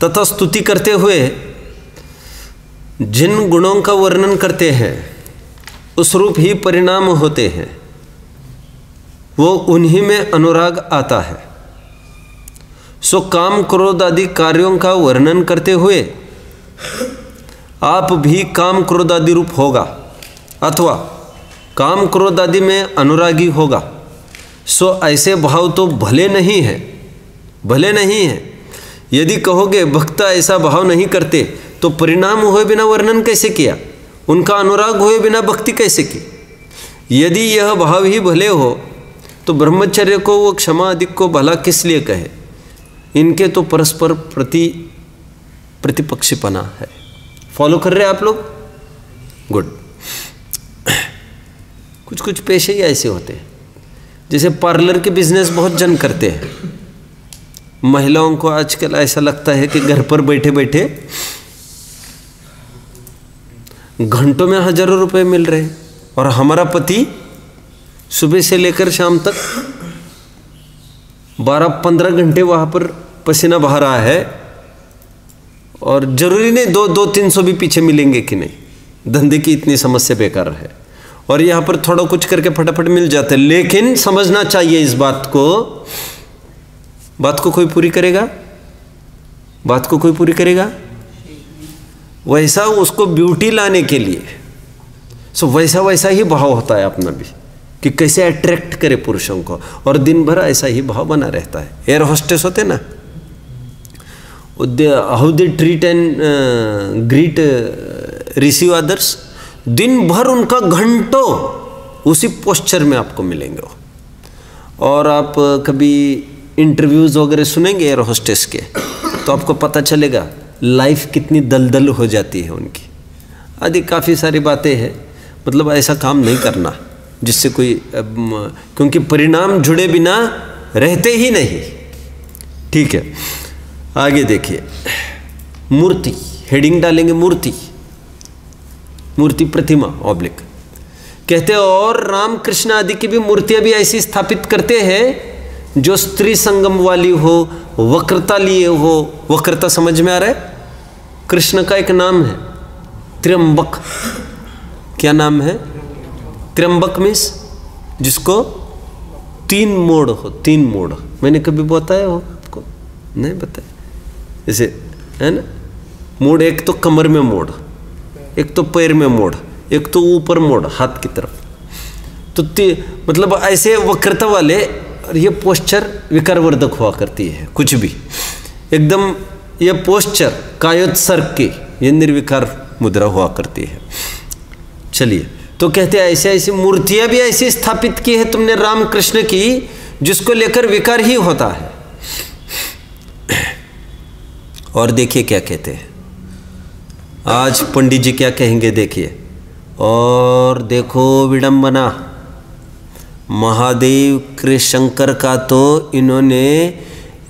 तथा स्तुति करते हुए जिन गुणों का वर्णन करते हैं उस रूप ही परिणाम होते हैं, वो उन्हीं में अनुराग आता है। सो काम क्रोध आदि कार्यों का वर्णन करते हुए आप भी काम क्रोध आदि रूप होगा अथवा काम क्रोध आदि में अनुरागी होगा। सो ऐसे भाव तो भले नहीं है, भले नहीं है। यदि कहोगे भक्ता ऐसा भाव नहीं करते तो परिणाम हुए बिना वर्णन कैसे किया, उनका अनुराग हुए बिना भक्ति कैसे की? यदि यह भाव ही भले हो तो ब्रह्मचर्य को वो क्षमा आदि को भला किस लिए कहे? इनके तो परस्पर प्रतिपक्षीपना है। फॉलो कर रहे हैं आप लोग? गुड। कुछ कुछ पेशे ही ऐसे होते हैं, जैसे पार्लर के बिजनेस बहुत जन करते हैं। महिलाओं को आजकल ऐसा लगता है कि घर पर बैठे बैठे घंटों में हजारों रुपए मिल रहे हैं, और हमारा पति सुबह से लेकर शाम तक 12-15 घंटे वहाँ पर पसीना बहा रहा है, और जरूरी नहीं 200-300 भी पीछे मिलेंगे कि नहीं। धंधे की इतनी समस्या बेकार है, और यहाँ पर थोड़ा कुछ करके फटाफट मिल जाता है। लेकिन समझना चाहिए इस बात को कोई पूरी करेगा? बात को कोई पूरी करेगा? वैसा उसको ब्यूटी लाने के लिए वैसा ही भाव होता है अपना भी, कि कैसे अट्रैक्ट करे पुरुषों को, और दिन भर ऐसा ही भाव बना रहता है। एयर होस्टेस होते ना, how they treat and greet receive others, दिन भर उनका घंटों उसी पोस्चर में आपको मिलेंगे। और आप कभी इंटरव्यूज़ वगैरह सुनेंगे एयर होस्टेस के, तो आपको पता चलेगा लाइफ कितनी दलदल हो जाती है उनकी। आदि काफ़ी सारी बातें हैं। मतलब ऐसा काम नहीं करना जिससे कोई, क्योंकि परिणाम जुड़े बिना रहते ही नहीं। ठीक है, आगे देखिए। मूर्ति, हेडिंग डालेंगे मूर्ति, मूर्ति प्रतिमा ऑब्लिक कहते हैं। और राम कृष्ण आदि की भी मूर्तियां भी ऐसी स्थापित करते हैं जो स्त्री संगम वाली हो, वक्रता लिए हो। वक्रता समझ में आ रहा है? कृष्ण का एक नाम है त्र्यंबक। क्या नाम है? त्र्यंबक मीन्स जिसको 3 मोड़ हो। 3 मोड़ मैंने कभी बताया हो आपको? नहीं बताया। जैसे है ना, मोड़ एक तो कमर में मोड़, एक तो पैर में मोड़, एक तो ऊपर मोड़ हाथ की तरफ। तो मतलब ऐसे वक्रता वाले और ये पोस्चर विकारवर्धक हुआ करती है, कुछ भी एकदम ये पोस्चर कायोत्सर्ग की ये निर्विकार मुद्रा हुआ करती है। चलिए, तो कहते हैं ऐसे ऐसी मूर्तियां भी ऐसी स्थापित की है तुमने रामकृष्ण की, जिसको लेकर विकार ही होता है। और देखिए क्या कहते हैं आज पंडित जी क्या कहेंगे, देखिए। और देखो विडंबना, महादेव के शंकर का तो इन्होंने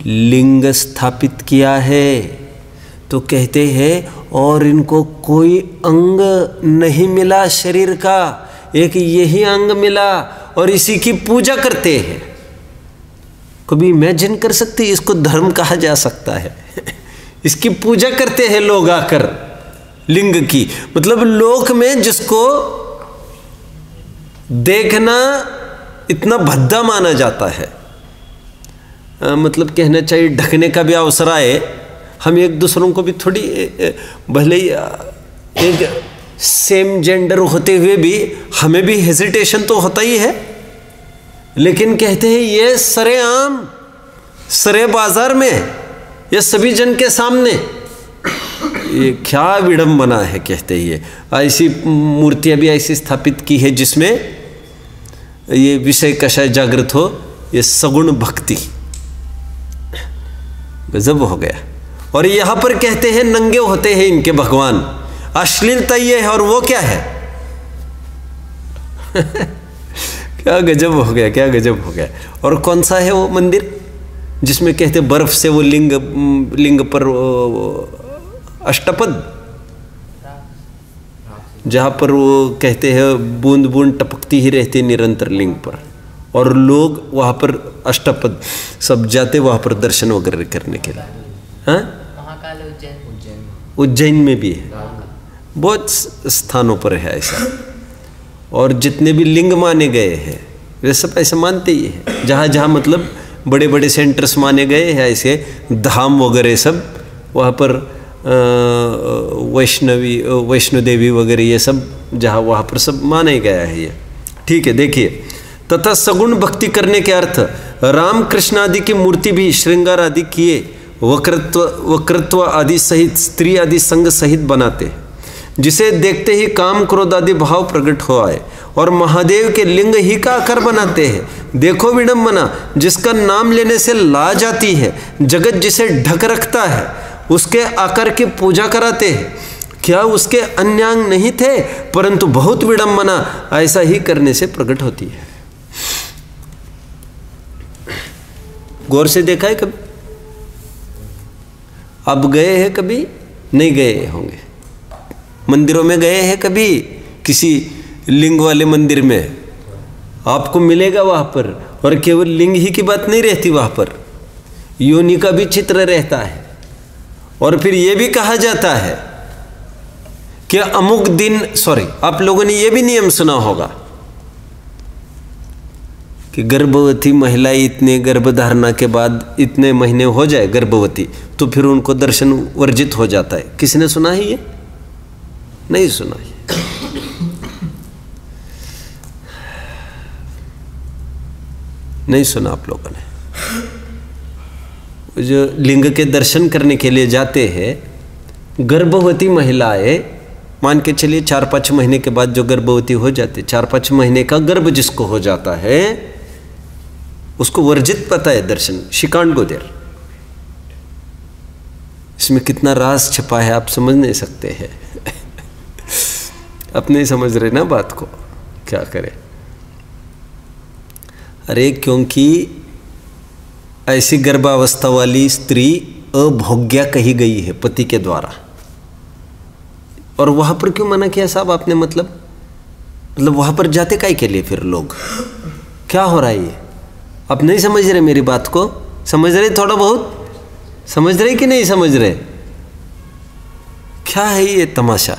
लिंग स्थापित किया है। तो कहते हैं और इनको कोई अंग नहीं मिला शरीर का, एक यही अंग मिला और इसी की पूजा करते हैं। कभी इमेजिन कर सकते इसको धर्म कहा जा सकता है? इसकी पूजा करते हैं लोग आकर लिंग की। मतलब लोक में जिसको देखना इतना भद्दा माना जाता है, मतलब कहना चाहिए ढकने का भी अवसर आए, हम एक दूसरों को भी थोड़ी, भले ही एक सेम जेंडर होते हुए भी हमें भी हेजिटेशन तो होता ही है, लेकिन कहते हैं ये सरेआम सरे बाजार में, ये सभी जन के सामने, ये क्या विडंबना है। कहते हैं ये ऐसी मूर्तियां भी ऐसी स्थापित की है जिसमें ये विषय कषय जागृत हो, ये सगुण भक्ति, गजब हो गया। और यहाँ पर कहते हैं नंगे होते हैं इनके भगवान, अश्लीलता ये है और वो क्या है? क्या गजब हो गया, क्या गजब हो गया। और कौन सा है वो मंदिर जिसमें कहते बर्फ से वो लिंग पर अष्टपद, जहाँ पर वो कहते हैं बूंद बूंद टपकती ही रहती निरंतर लिंग पर, और लोग वहाँ पर अष्टपद सब जाते वहाँ पर दर्शन वगैरह करने के लिए। हाँ, उज्जैन में भी है, बहुत स्थानों पर है ऐसा। और जितने भी लिंग माने गए हैं वे सब ऐसे मानते ही हैं, जहाँ जहाँ मतलब बड़े बड़े सेंटर्स माने गए हैं ऐसे धाम वगैरह सब, वहाँ पर वैष्णो देवी वगैरह ये सब जहाँ वहाँ पर सब माना ही गया है ये। ठीक है, देखिए, तथा सगुण भक्ति करने के अर्थ राम कृष्ण आदि की मूर्ति भी श्रृंगार आदि किए वक्रत्व आदि सहित स्त्री आदि संग सहित बनाते, जिसे देखते ही काम क्रोध आदि भाव प्रकट हो आए, और महादेव के लिंग ही का आकार बनाते हैं। देखो विडंबना, जिसका नाम लेने से लाज आती है, जगत जिसे ढक रखता है उसके आकार की पूजा कराते हैं। क्या उसके अन्य अंग नहीं थे? परंतु बहुत विडंबना ऐसा ही करने से प्रकट होती है। गौर से देखा है कभी? अब गए हैं कभी? नहीं गए होंगे। मंदिरों में गए हैं कभी? किसी लिंग वाले मंदिर में आपको मिलेगा वहाँ पर, और केवल लिंग ही की बात नहीं रहती वहाँ पर, योनि का भी चित्र रहता है। और फिर ये भी कहा जाता है कि अमुक दिन, आप लोगों ने ये भी नियम सुना होगा कि गर्भवती महिलाएं इतने गर्भधारणा के बाद इतने महीने हो जाए गर्भवती, तो फिर उनको दर्शन वर्जित हो जाता है। किसी ने सुना है ये? नहीं सुना है। नहीं सुना आप लोगों ने। जो लिंग के दर्शन करने के लिए जाते हैं गर्भवती महिलाएं, मान के चलिए 4-5 महीने के बाद जो गर्भवती हो जाती है, 4-5 महीने का गर्भ जिसको हो जाता है उसको वर्जित पता है Darshan. She can't go there. इसमें कितना राज छिपा है आप समझ नहीं सकते हैं। आप नहीं समझ रहे ना बात को, क्या करें। अरे क्योंकि ऐसी गर्भावस्था वाली स्त्री अभोग्या कही गई है पति के द्वारा। और वहां पर क्यों मना किया साहब आपने? मतलब वहां पर जाते काहे के लिए फिर लोग? क्या हो रहा है ये? आप नहीं समझ रहे मेरी बात को? समझ रहे थोड़ा बहुत? समझ रहे कि नहीं समझ रहे? क्या है ये तमाशा?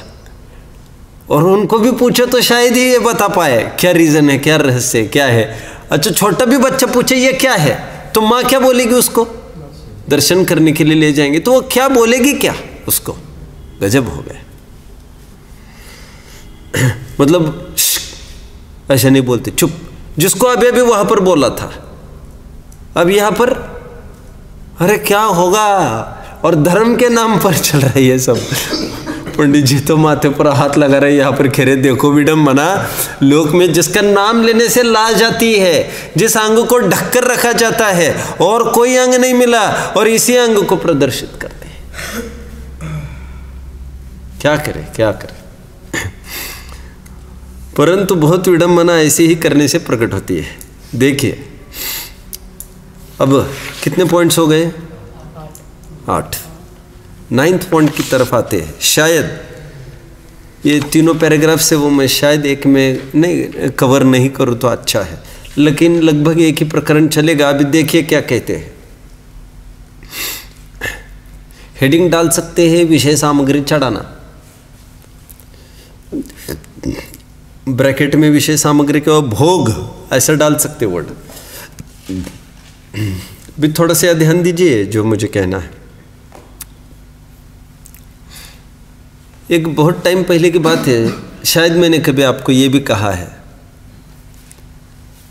और उनको भी पूछो तो शायद ही ये बता पाए क्या रीजन है, क्या रहस्य है, क्या है। अच्छा, छोटा भी बच्चा पूछे ये क्या है, तो माँ क्या बोलेगी उसको? दर्शन करने के लिए ले जाएंगे तो वो क्या बोलेगी क्या उसको? गजब हो गए। मतलब ऐसा नहीं बोलते, चुप। जिसको अभी अभी वहां पर बोला था अब यहाँ पर अरे क्या होगा, और धर्म के नाम पर चल रहा है ये सब। पंडित जी तो माथे पर हाथ लगा रहे, यहाँ पर खेरे देखो विडम्बना, लोक में जिसका नाम लेने से लाज आती है, जिस अंग को ढककर रखा जाता है और कोई अंग नहीं मिला, और इसी अंग को प्रदर्शित करते हैं। क्या करें क्या करें। परंतु बहुत विडम्बना ऐसे ही करने से प्रकट होती है। देखिए अब कितने पॉइंट्स हो गए? 8। 9th पॉइंट की तरफ आते हैं। शायद ये तीनों पैराग्राफ से वो मैं शायद एक में नहीं कवर नहीं करूँ तो अच्छा है, लेकिन लगभग एक ही प्रकरण चलेगा। अभी देखिए क्या कहते हैं। हेडिंग डाल सकते हैं विषय सामग्री चढ़ाना, ब्रैकेट में विषय सामग्री के भोग ऐसा डाल सकते वर्ड। भी थोड़ा सा ध्यान दीजिए जो मुझे कहना है। एक बहुत टाइम पहले की बात है, शायद मैंने कभी आपको ये भी कहा है,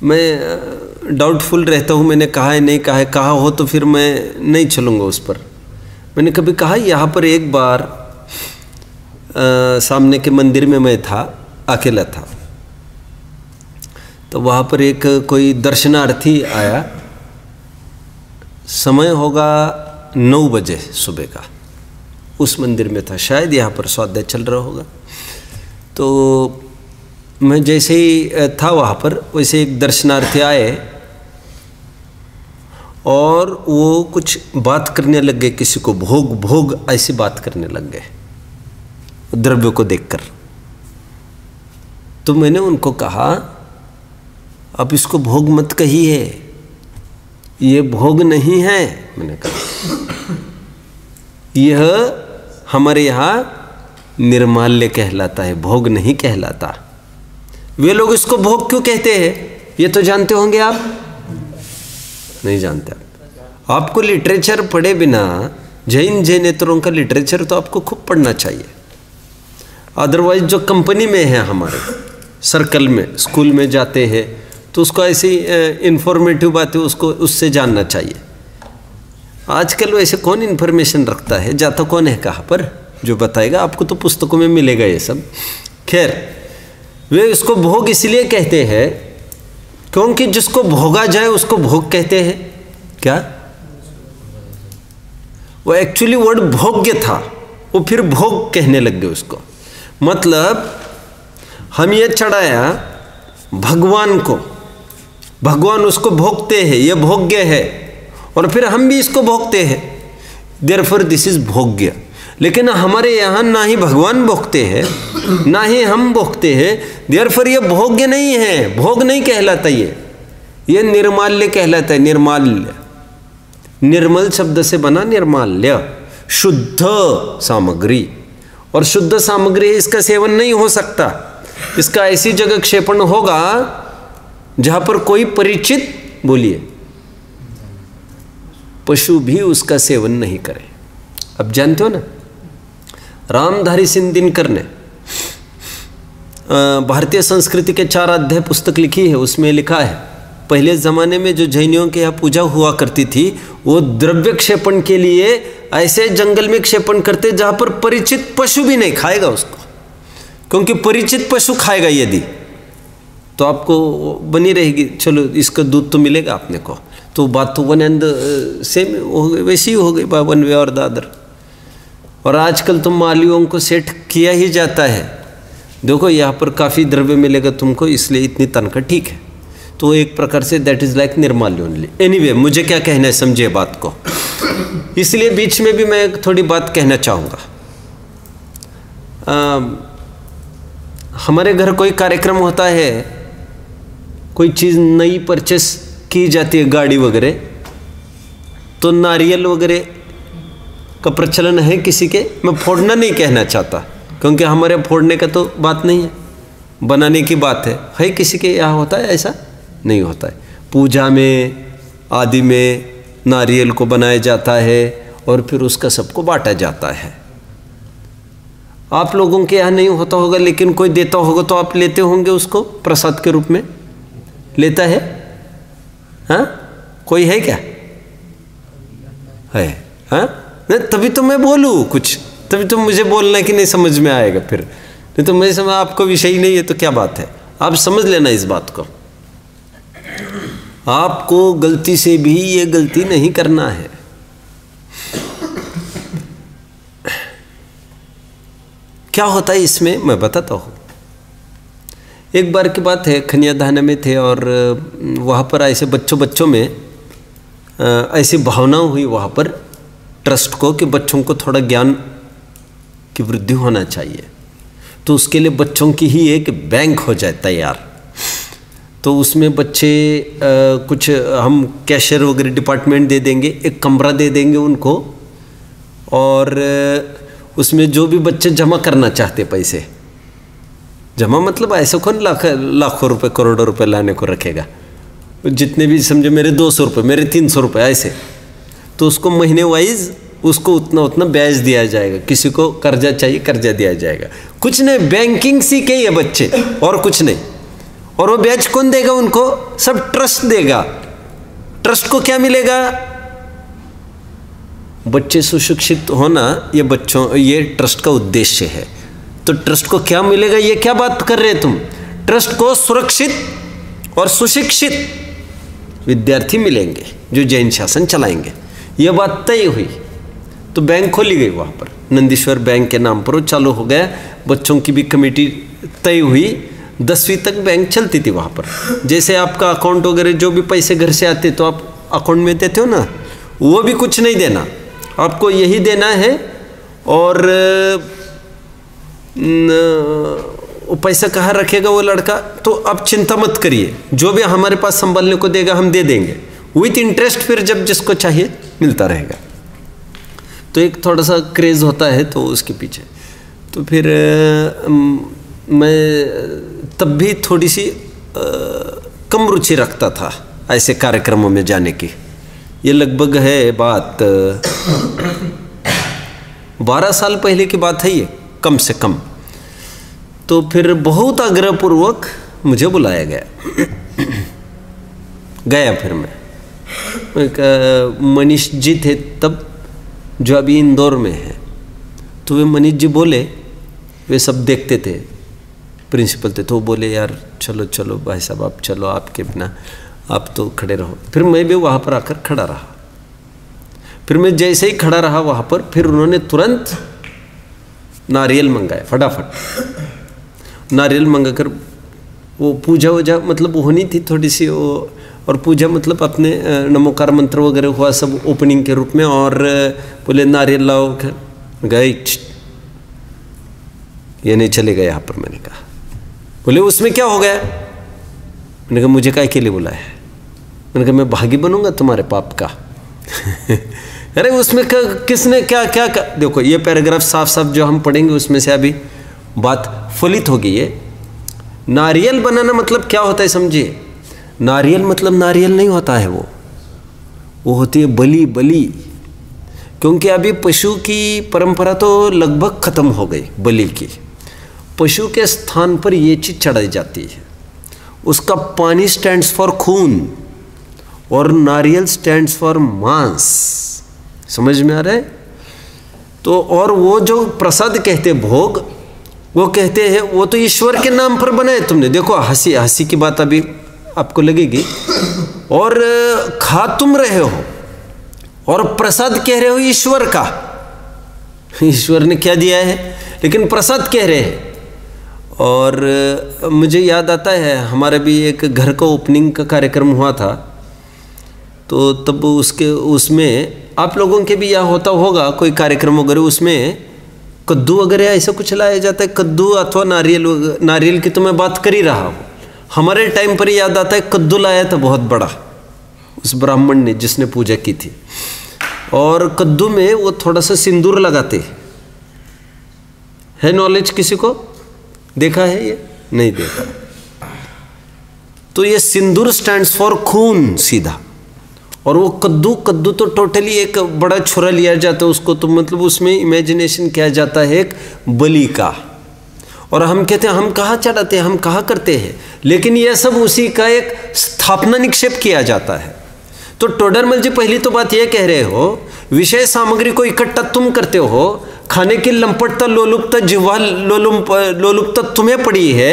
मैं डाउटफुल रहता हूँ, मैंने कहा है नहीं कहा है, कहा हो तो फिर मैं नहीं चलूँगा उस पर। मैंने कभी कहा यहाँ पर एक बार सामने के मंदिर में मैं था, अकेला था, तो वहाँ पर एक कोई दर्शनार्थी आया, समय होगा 9 बजे सुबह का, उस मंदिर में था, शायद यहाँ पर स्वाध्याय चल रहा होगा। तो मैं जैसे ही था वहाँ पर, वैसे एक दर्शनार्थी आए और वो कुछ बात करने लग गए, किसी को भोग भोग ऐसी बात करने लग गए द्रव्य को देखकर। तो मैंने उनको कहा अब इसको भोग मत कहिए, ये भोग नहीं है। मैंने कहा यह हमारे यहाँ निर्माल्य कहलाता है, भोग नहीं कहलाता। वे लोग इसको भोग क्यों कहते हैं ये तो जानते होंगे आप? नहीं जानते आप। आपको लिटरेचर पढ़े बिना जैन जैनेतरों का लिटरेचर तो आपको खूब पढ़ना चाहिए। अदरवाइज जो कंपनी में है, हमारे सर्कल में, स्कूल में जाते हैं तो उसको ऐसी इंफॉर्मेटिव बातें उसको उससे जानना चाहिए। आजकल वैसे कौन इन्फॉर्मेशन रखता है, जाता कौन है कहाँ पर, जो बताएगा आपको तो पुस्तकों में मिलेगा ये सब। खैर, वे इसको भोग इसलिए कहते हैं क्योंकि जिसको भोगा जाए उसको भोग कहते हैं। क्या वो एक्चुअली वर्ड भोग्य था, वो फिर भोग कहने लग गए उसको। मतलब हम ये चढ़ाया भगवान को, भगवान उसको भोगते हैं, ये भोग्य है, और फिर हम भी इसको भोगते हैं, देयरफॉर दिस इज भोग्य। लेकिन हमारे यहाँ ना ही भगवान भोगते हैं ना ही हम भोगते हैं, देयरफॉर ये भोग्य नहीं है, भोग नहीं कहलाता, ये निर्माल्य कहलाता है। निर्माल्य, निर्मल शब्द से बना निर्माल्य, शुद्ध सामग्री। और शुद्ध सामग्री इसका सेवन नहीं हो सकता, इसका ऐसी जगह क्षेपण होगा जहाँ पर कोई परिचित, बोलिए, पशु भी उसका सेवन नहीं करे। अब जानते हो ना, रामधारी सिंह दिनकर ने भारतीय संस्कृति के 4 अध्याय पुस्तक लिखी है। उसमें लिखा है पहले ज़माने में जो जैनियों के यहाँ पूजा हुआ करती थी, वो द्रव्य क्षेपण के लिए ऐसे जंगल में क्षेपण करते जहाँ पर परिचित पशु भी नहीं खाएगा उसको, क्योंकि परिचित पशु खाएगा यदि तो आपको बनी रहेगी, चलो इसका दूध तो मिलेगा अपने को, तो बात तो वन एंड सेम हो गई, वैसी ही हो गई वन वे और द अदर। और आजकल तो मालियों को सेट किया ही जाता है, देखो यहाँ पर काफ़ी द्रव्य मिलेगा तुमको, इसलिए इतनी तनख्वाह ठीक है। तो एक प्रकार से दैट इज़ लाइक निर्माल्य ओनली। एनीवे, मुझे क्या कहना है समझिए बात को। इसलिए बीच में भी मैं थोड़ी बात कहना चाहूँगा। हमारे घर कोई कार्यक्रम होता है, कोई चीज़ नई परचेस की जाती है, गाड़ी वगैरह, तो नारियल वगैरह का प्रचलन है किसी के। मैं फोड़ना नहीं कहना चाहता, क्योंकि हमारे फोड़ने का तो बात नहीं है, बनाने की बात है किसी के यहाँ होता है? ऐसा नहीं होता है। पूजा में आदि में नारियल को बनाया जाता है और फिर उसका सबको बांटा जाता है। आप लोगों के यहाँ नहीं होता होगा, लेकिन कोई देता होगा तो आप लेते होंगे उसको प्रसाद के रूप में, लेता है? हाँ, कोई है क्या? है? हाँ, नहीं तभी तो मैं बोलूँ कुछ, तभी तो मुझे बोलना है कि नहीं समझ में आएगा फिर, नहीं तो मैं समझ आपको विषय ही नहीं है तो क्या बात है। आप समझ लेना इस बात को, आपको गलती से भी ये गलती नहीं करना है। क्या होता है इसमें मैं बताता हूँ। एक बार की बात है, खनियाधाना में थे और वहाँ पर ऐसे बच्चों में ऐसी भावना हुई वहाँ पर ट्रस्ट को कि बच्चों को थोड़ा ज्ञान की वृद्धि होना चाहिए, तो उसके लिए बच्चों की ही एक बैंक हो जाए तैयार। तो उसमें बच्चे कुछ हम कैशियर वगैरह डिपार्टमेंट दे देंगे, एक कमरा दे देंगे उनको, और उसमें जो भी बच्चे जमा करना चाहते पैसे, जमा मतलब ऐसे कौन लाखों रुपए करोड़ों रुपए लाने को रखेगा, जितने भी समझे मेरे 200 रुपये, मेरे 300 रुपये ऐसे, तो उसको महीने वाइज उसको उतना उतना ब्याज दिया जाएगा। किसी को कर्जा चाहिए कर्जा दिया जाएगा, कुछ नहीं, बैंकिंग सीखे ही है बच्चे और कुछ नहीं। और वो ब्याज कौन देगा उनको? सब ट्रस्ट देगा। ट्रस्ट को क्या मिलेगा? बच्चे सुशिक्षित होना, ये ट्रस्ट का उद्देश्य है। तो ट्रस्ट को क्या मिलेगा? ये क्या बात कर रहे हैं तुम? ट्रस्ट को सुरक्षित और सुशिक्षित विद्यार्थी मिलेंगे जो जैन शासन चलाएंगे, यह बात तय हुई। तो बैंक खोली गई वहाँ पर, नंदीश्वर बैंक के नाम पर वो चालू हो गया। बच्चों की भी कमेटी तय हुई, 10वीं तक बैंक चलती थी वहाँ पर। जैसे आपका अकाउंट वगैरह जो भी पैसे घर से आते तो आप अकाउंट में देते हो ना, वो भी कुछ नहीं देना, आपको यही देना है। और वो पैसा कहाँ रखेगा वो लड़का, तो आप चिंता मत करिए, जो भी हमारे पास संभालने को देगा हम दे देंगे विथ इंटरेस्ट, फिर जब जिसको चाहिए मिलता रहेगा। तो एक थोड़ा सा क्रेज़ होता है तो उसके पीछे। तो फिर मैं तब भी थोड़ी सी कम रुचि रखता था ऐसे कार्यक्रमों में जाने की। ये लगभग है बात 12 साल पहले की बात है ये, कम से कम। तो फिर बहुत आग्रहपूर्वक मुझे बुलाया गया। फिर मैं मनीष जी थे तब, जो अभी इंदौर में है। तो वे मनीष जी बोले, वे सब देखते थे, प्रिंसिपल थे, तो वो बोले यार चलो चलो भाई साहब आप चलो, आपके बिना आप तो खड़े रहो। फिर मैं भी वहाँ पर आकर खड़ा रहा। फिर मैं जैसे ही खड़ा रहा वहाँ पर, फिर उन्होंने तुरंत नारियल मंगाया, फटाफट नारियल मंगाकर वो पूजा वूजा मतलब होनी थी थोड़ी सी वो, और पूजा मतलब अपने नमोकार मंत्र वगैरह हुआ सब ओपनिंग के रूप में। और बोले नारियल लाओ, गए, ये नहीं चले गए यहाँ पर। मैंने कहा, बोले उसमें क्या हो गया? मैंने कहा मुझे काय के लिए बुलाया है? मैंने कहा मैं भागी बनूंगा तुम्हारे पाप का। अरे उसमें किसने क्या क्या क्या? देखो ये पैराग्राफ साफ साफ जो हम पढ़ेंगे उसमें से अभी बात फलित होगी। ये नारियल बनाना मतलब क्या होता है समझिए। नारियल मतलब नारियल नहीं होता है, वो होती है बलि। बलि क्योंकि अभी पशु की परंपरा तो लगभग खत्म हो गई। बलि की पशु के स्थान पर ये चीज़ चढ़ाई जाती है। उसका पानी स्टैंड्स फॉर खून और नारियल स्टैंड्स फॉर मांस। समझ में आ रहा है? तो और वो जो प्रसाद कहते भोग, वो कहते हैं वो तो ईश्वर के नाम पर बनाए तुमने। देखो हंसी हंसी की बात अभी आपको लगेगी। और खा तुम रहे हो और प्रसाद कह रहे हो ईश्वर का। ईश्वर ने क्या दिया है लेकिन प्रसाद कह रहे हैं। और मुझे याद आता है हमारा भी एक घर का ओपनिंग का कार्यक्रम हुआ था, तो तब उसमें आप लोगों के भी यह होता होगा कोई कार्यक्रम वगैरह, उसमें कद्दू वगैरह ऐसा कुछ लाया जाता है। कद्दू अथवा नारियल की तो मैं बात कर ही रहा हूँ। हमारे टाइम पर याद आता है कद्दू लाया था बहुत बड़ा उस ब्राह्मण ने जिसने पूजा की थी। और कद्दू में वो थोड़ा सा सिंदूर लगाते है। नॉलेज किसी को देखा है? ये नहीं देखा। तो ये सिंदूर स्टैंड्स फॉर खून सीधा। और वो कद्दू तो टोटली एक बड़ा छुरा लिया जाता है उसको, तो मतलब उसमें इमेजिनेशन किया जाता है एक बलि का। और हम कहते हैं हम कहाँ चढ़ाते हैं, हम कहाँ करते हैं, लेकिन यह सब उसी का एक स्थापना निक्षेप किया जाता है। तो टोडरमल जी पहली तो बात ये कह रहे हो, विषय सामग्री को इकट्ठा तुम करते हो, खाने की लंपटता लोलुपता जिह्वा लोलुपता तुम्हें पड़ी है,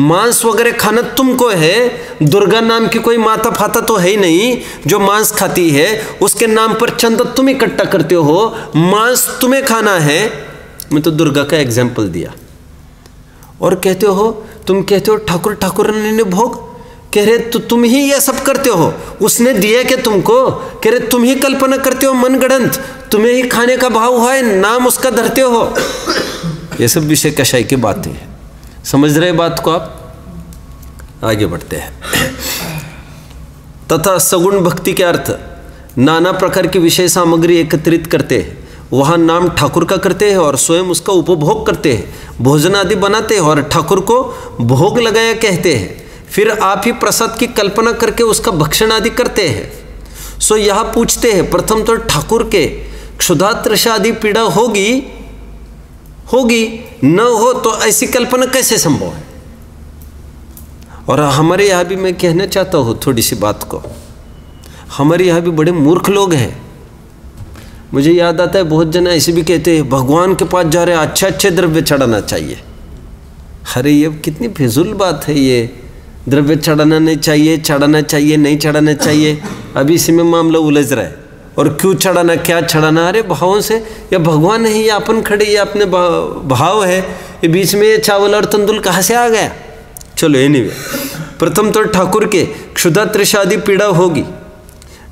मांस वगैरह खाना तुमको है, दुर्गा नाम की कोई माता फाता तो है ही नहीं जो मांस खाती है, उसके नाम पर चंदा तुम इकट्ठा करते हो, मांस तुम्हें खाना है। मैं तो दुर्गा का एग्जाम्पल दिया। और कहते हो, तुम कहते हो ठाकुर ठाकुरानी ने भोग, कह रहे तो तुम ही ये सब करते हो, उसने दिया क्या तुमको? कह रहे तुम ही कल्पना करते हो मनगढ़ंत, तुम्हें ही खाने का भाव है, नाम उसका धरते हो। ये सब विषय कषाय की बातें हैं। समझ रहे बात को आप? आगे बढ़ते हैं। तथा सगुण भक्ति के अर्थ नाना प्रकार की विषय सामग्री एकत्रित करते हैं, वहाँ नाम ठाकुर का करते हैं और स्वयं उसका उपभोग करते हैं, भोजन आदि बनाते हैं और ठाकुर को भोग लगाया कहते हैं। फिर आप ही प्रसाद की कल्पना करके उसका भक्षण आदि करते हैं। सो यह पूछते हैं, प्रथम तो ठाकुर के क्षुधा तृषा आदि पीड़ा होगी न हो तो ऐसी कल्पना कैसे संभव है? और हमारे यहाँ भी मैं कहना चाहता हूँ थोड़ी सी बात को, हमारे यहाँ भी बड़े मूर्ख लोग हैं। मुझे याद आता है बहुत जन ऐसे भी कहते हैं भगवान के पास जा रहे हैं, अच्छे अच्छे द्रव्य चढ़ाना चाहिए। अरे ये कितनी फिजूल बात है, ये द्रव्य चढ़ाना नहीं चाहिए, चढ़ाना चाहिए नहीं चढ़ाना चाहिए। अभी इसी में मामला उलझ रहा है। और क्यों चढ़ाना, क्या चढ़ाना? अरे भावों से, या भगवान है या अपन खड़े, ये अपने भाव है, ये बीच में ये चावल और तंदुल कहाँ से आ गया? चलो एनीवे, प्रथम तो ठाकुर के क्षुधा तृषा आदि पीड़ा होगी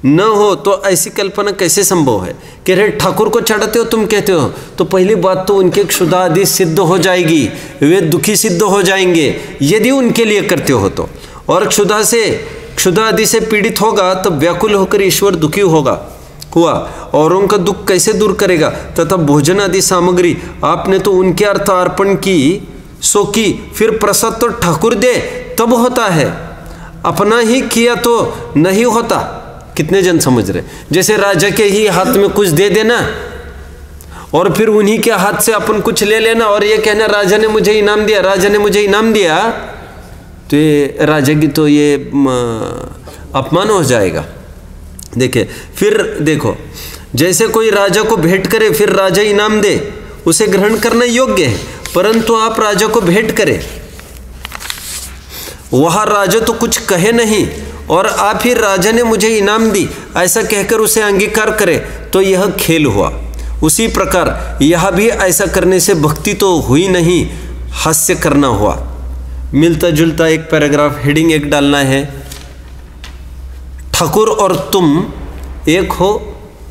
न हो तो ऐसी कल्पना कैसे संभव है? कह रहे ठाकुर को चढ़ाते हो तुम कहते हो, तो पहली बात तो उनके क्षुधा आदि सिद्ध हो जाएगी, वे दुखी सिद्ध हो जाएंगे यदि उनके लिए करते हो तो। और क्षुधा आदि से पीड़ित होगा तो व्याकुल होकर ईश्वर दुखी हुआ, और उनका दुख कैसे दूर करेगा? तथा भोजन आदि सामग्री आपने तो उनके अर्थ अर्पण की सो की, फिर प्रसाद तो ठाकुर दे तब होता है, अपना ही किया तो नहीं होता। कितने जन समझ रहे? जैसे राजा के ही हाथ में कुछ दे देना और फिर उन्हीं के हाथ से अपन कुछ ले लेना और ये कहना राजा ने मुझे इनाम दिया, राजा ने मुझे इनाम दिया, तो ये राजा की तो ये अपमान हो जाएगा। देखिए, फिर देखो, जैसे कोई राजा को भेंट करे फिर राजा इनाम दे, उसे ग्रहण करना योग्य है, परंतु आप राजा को भेंट करें, वह राजा तो कुछ कहे नहीं और आप ही राजा ने मुझे इनाम दी ऐसा कहकर उसे अंगीकार करे तो यह खेल हुआ। उसी प्रकार यह भी ऐसा करने से भक्ति तो हुई नहीं, हास्य करना हुआ। मिलता जुलता एक पैराग्राफ हेडिंग एक डालना है, ठाकुर और तुम एक हो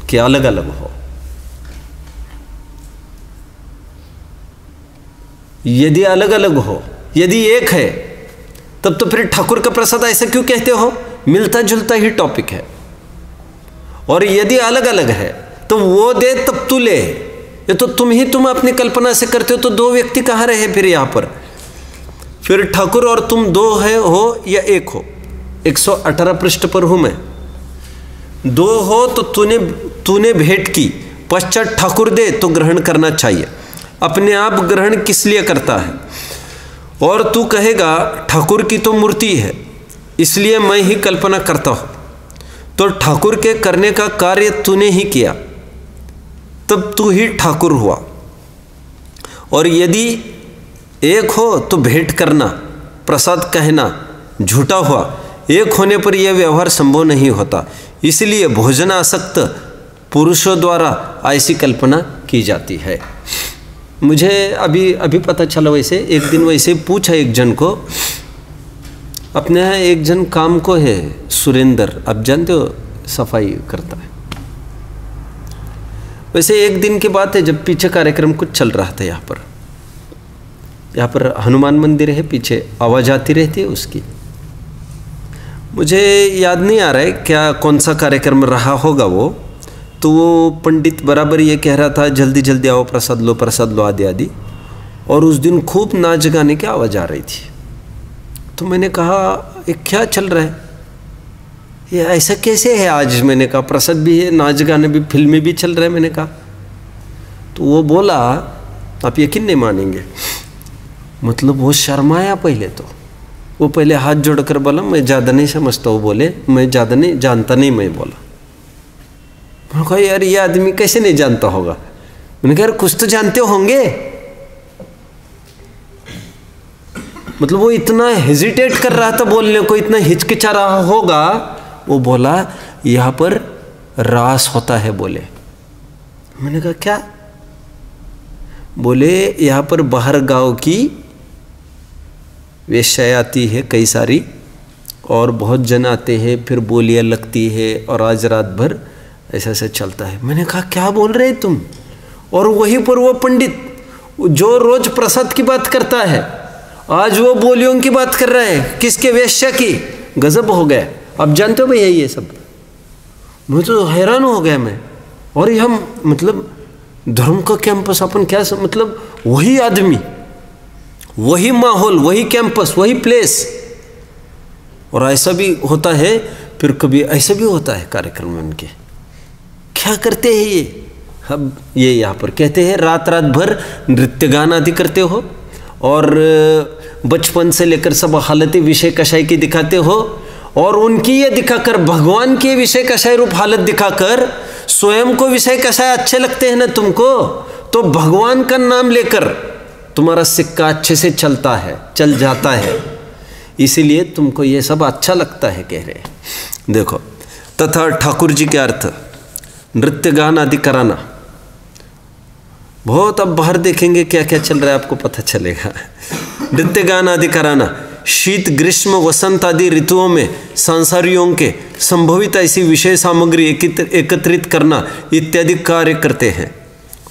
कि अलग अलग हो? यदि अलग अलग हो, यदि एक है, तब तो फिर ठाकुर का प्रसाद ऐसा क्यों कहते हो? मिलता जुलता ही टॉपिक है। और यदि अलग अलग है तो वो दे तब तू ले, ये तो तुम अपनी कल्पना से करते हो, तो दो व्यक्ति कहाँ रहे फिर यहाँ पर? फिर ठाकुर और तुम दो है हो या एक हो? 118 पृष्ठ पर हूं मैं। दो हो तो तूने भेंट की, पश्चात ठाकुर दे तो ग्रहण करना चाहिए। अपने आप ग्रहण किस लिए करता है? और तू कहेगा ठाकुर की तो मूर्ति है इसलिए मैं ही कल्पना करता हूँ, तो ठाकुर के करने का कार्य तूने ही किया, तब तू ही ठाकुर हुआ। और यदि एक हो तो भेंट करना, प्रसाद कहना झूठा हुआ। एक होने पर यह व्यवहार संभव नहीं होता, इसलिए भोजन आसक्त पुरुषों द्वारा ऐसी कल्पना की जाती है। मुझे अभी पता चला, वैसे एक दिन वैसे पूछा एक जन को, अपने यहाँ एक जन काम को है सुरेंद्र, आप जानते हो, सफाई करता है। वैसे एक दिन की बात है जब पीछे कार्यक्रम कुछ चल रहा था, यहाँ पर हनुमान मंदिर है, पीछे आवाज़ आती रहती है उसकी। मुझे याद नहीं आ रहा है क्या कौन सा कार्यक्रम रहा होगा वो, तो वो पंडित बराबर ये कह रहा था जल्दी जल्दी आओ, प्रसाद लो आदि आदि। और उस दिन खूब नाच गाने की आवाज़ आ रही थी। तो मैंने कहा ये क्या चल रहा है, ये ऐसा कैसे है आज? मैंने कहा प्रसाद भी है, नाच गाने भी, फिल्में भी चल रहे हैं। मैंने कहा, तो वो बोला, आप यकीन नहीं मानेंगे, मतलब वो शर्माया पहले तो, वो पहले हाथ जोड़कर बोला मैं ज़्यादा नहीं समझता हूँ, बोले मैं ज़्यादा नहीं जानता नहीं, मैं बोला। मैंने कहा यार ये आदमी कैसे नहीं जानता होगा। मैंने कहा यार कुछ तो जानते होंगे। मतलब वो इतना हेजिटेट कर रहा था बोलने को, इतना हिचकिचा रहा होगा। वो बोला यहाँ पर रास होता है, बोले। मैंने कहा क्या? बोले यहाँ पर बाहर गांव की वेश्याएं आती है कई सारी, और बहुत जन आते हैं, फिर बोलियाँ लगती है, और आज रात भर ऐसा ऐसा चलता है। मैंने कहा क्या बोल रहे तुम? और वहीं पर वो पंडित जो रोज प्रसाद की बात करता है, आज वो बोलियों की बात कर रहा है। किसके? वेश्या की। गजब हो गया। अब जानते हो भैया ये सब, मैं तो हैरान हो गया मैं। और ये हम मतलब धर्म का कैंपस, अपन क्या मतलब वही आदमी, वही माहौल, वही कैंपस, वही प्लेस। और ऐसा भी होता है, फिर कभी ऐसा भी होता है कार्यक्रम में उनके। क्या करते हैं ये? अब ये यहाँ पर कहते हैं रात रात भर नृत्य गान आदि करते हो, और बचपन से लेकर सब हालतें विषय कषाय की दिखाते हो, और उनकी ये दिखाकर भगवान के विषय कषाय रूप हालत दिखाकर स्वयं को विषय कषाय अच्छे लगते हैं ना तुमको, तो भगवान का नाम लेकर तुम्हारा सिक्का अच्छे से चलता है, चल जाता है, इसीलिए तुमको ये सब अच्छा लगता है, कह रहे। देखो, तथा ठाकुर जी के अर्थ नृत्य गान आदि कराना। बहुत अब बाहर देखेंगे क्या क्या चल रहा है, आपको पता चलेगा। नृत्य गान आदि कराना, शीत ग्रीष्म वसंत आदि ऋतुओं में सांसारियों के संभवित ऐसी विषय सामग्री एकत्रित करना इत्यादि कार्य करते हैं।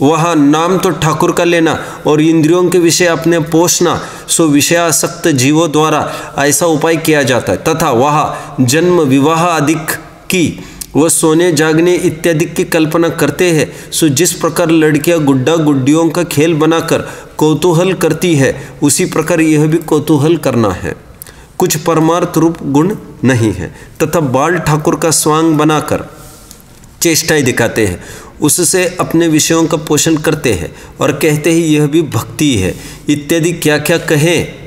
वह नाम तो ठाकुर का लेना और इंद्रियों के विषय अपने पोषना, सो विषयासक्त जीवों द्वारा ऐसा उपाय किया जाता है। तथा वह जन्म विवाह आदि की वह सोने जागने इत्यादि की कल्पना करते हैं। सो जिस प्रकार लड़कियां गुड्डा गुड्डियों का खेल बनाकर कौतूहल करती है, उसी प्रकार यह भी कौतूहल करना है। कुछ परमार्थ रूप गुण नहीं है। तथा बाल ठाकुर का स्वांग बनाकर चेष्टाएं दिखाते हैं, उससे अपने विषयों का पोषण करते हैं और कहते हैं यह भी भक्ति है इत्यादि क्या क्या कहें।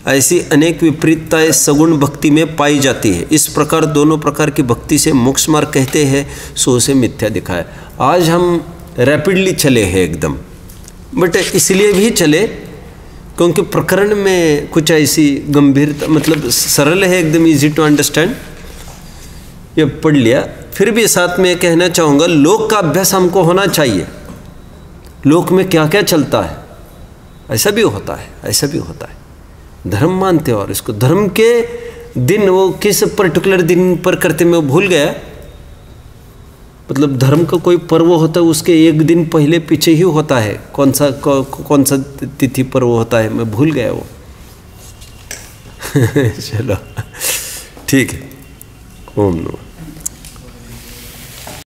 ऐसी अनेक विपरीतताएं सगुण भक्ति में पाई जाती है। इस प्रकार दोनों प्रकार की भक्ति से मोक्ष मार्ग कहते हैं, सो उसे मिथ्या दिखाए। आज हम रैपिडली चले हैं एकदम, बट इसलिए भी चले क्योंकि प्रकरण में कुछ ऐसी गंभीरता, मतलब सरल है एकदम, इजी टू अंडरस्टैंड, ये पढ़ लिया। फिर भी साथ में कहना चाहूँगा, लोक का अभ्यास हमको होना चाहिए। लोक में क्या क्या चलता है, ऐसा भी होता है, ऐसा भी होता है। धर्म मानते हो, और इसको धर्म के दिन वो किस पर्टिकुलर दिन पर करते मैं भूल गया। मतलब धर्म का कोई पर्व होता है, उसके एक दिन पहले पीछे ही होता है। कौन सा तिथि पर्व होता है मैं भूल गया वो। चलो ठीक है। ओम नमः।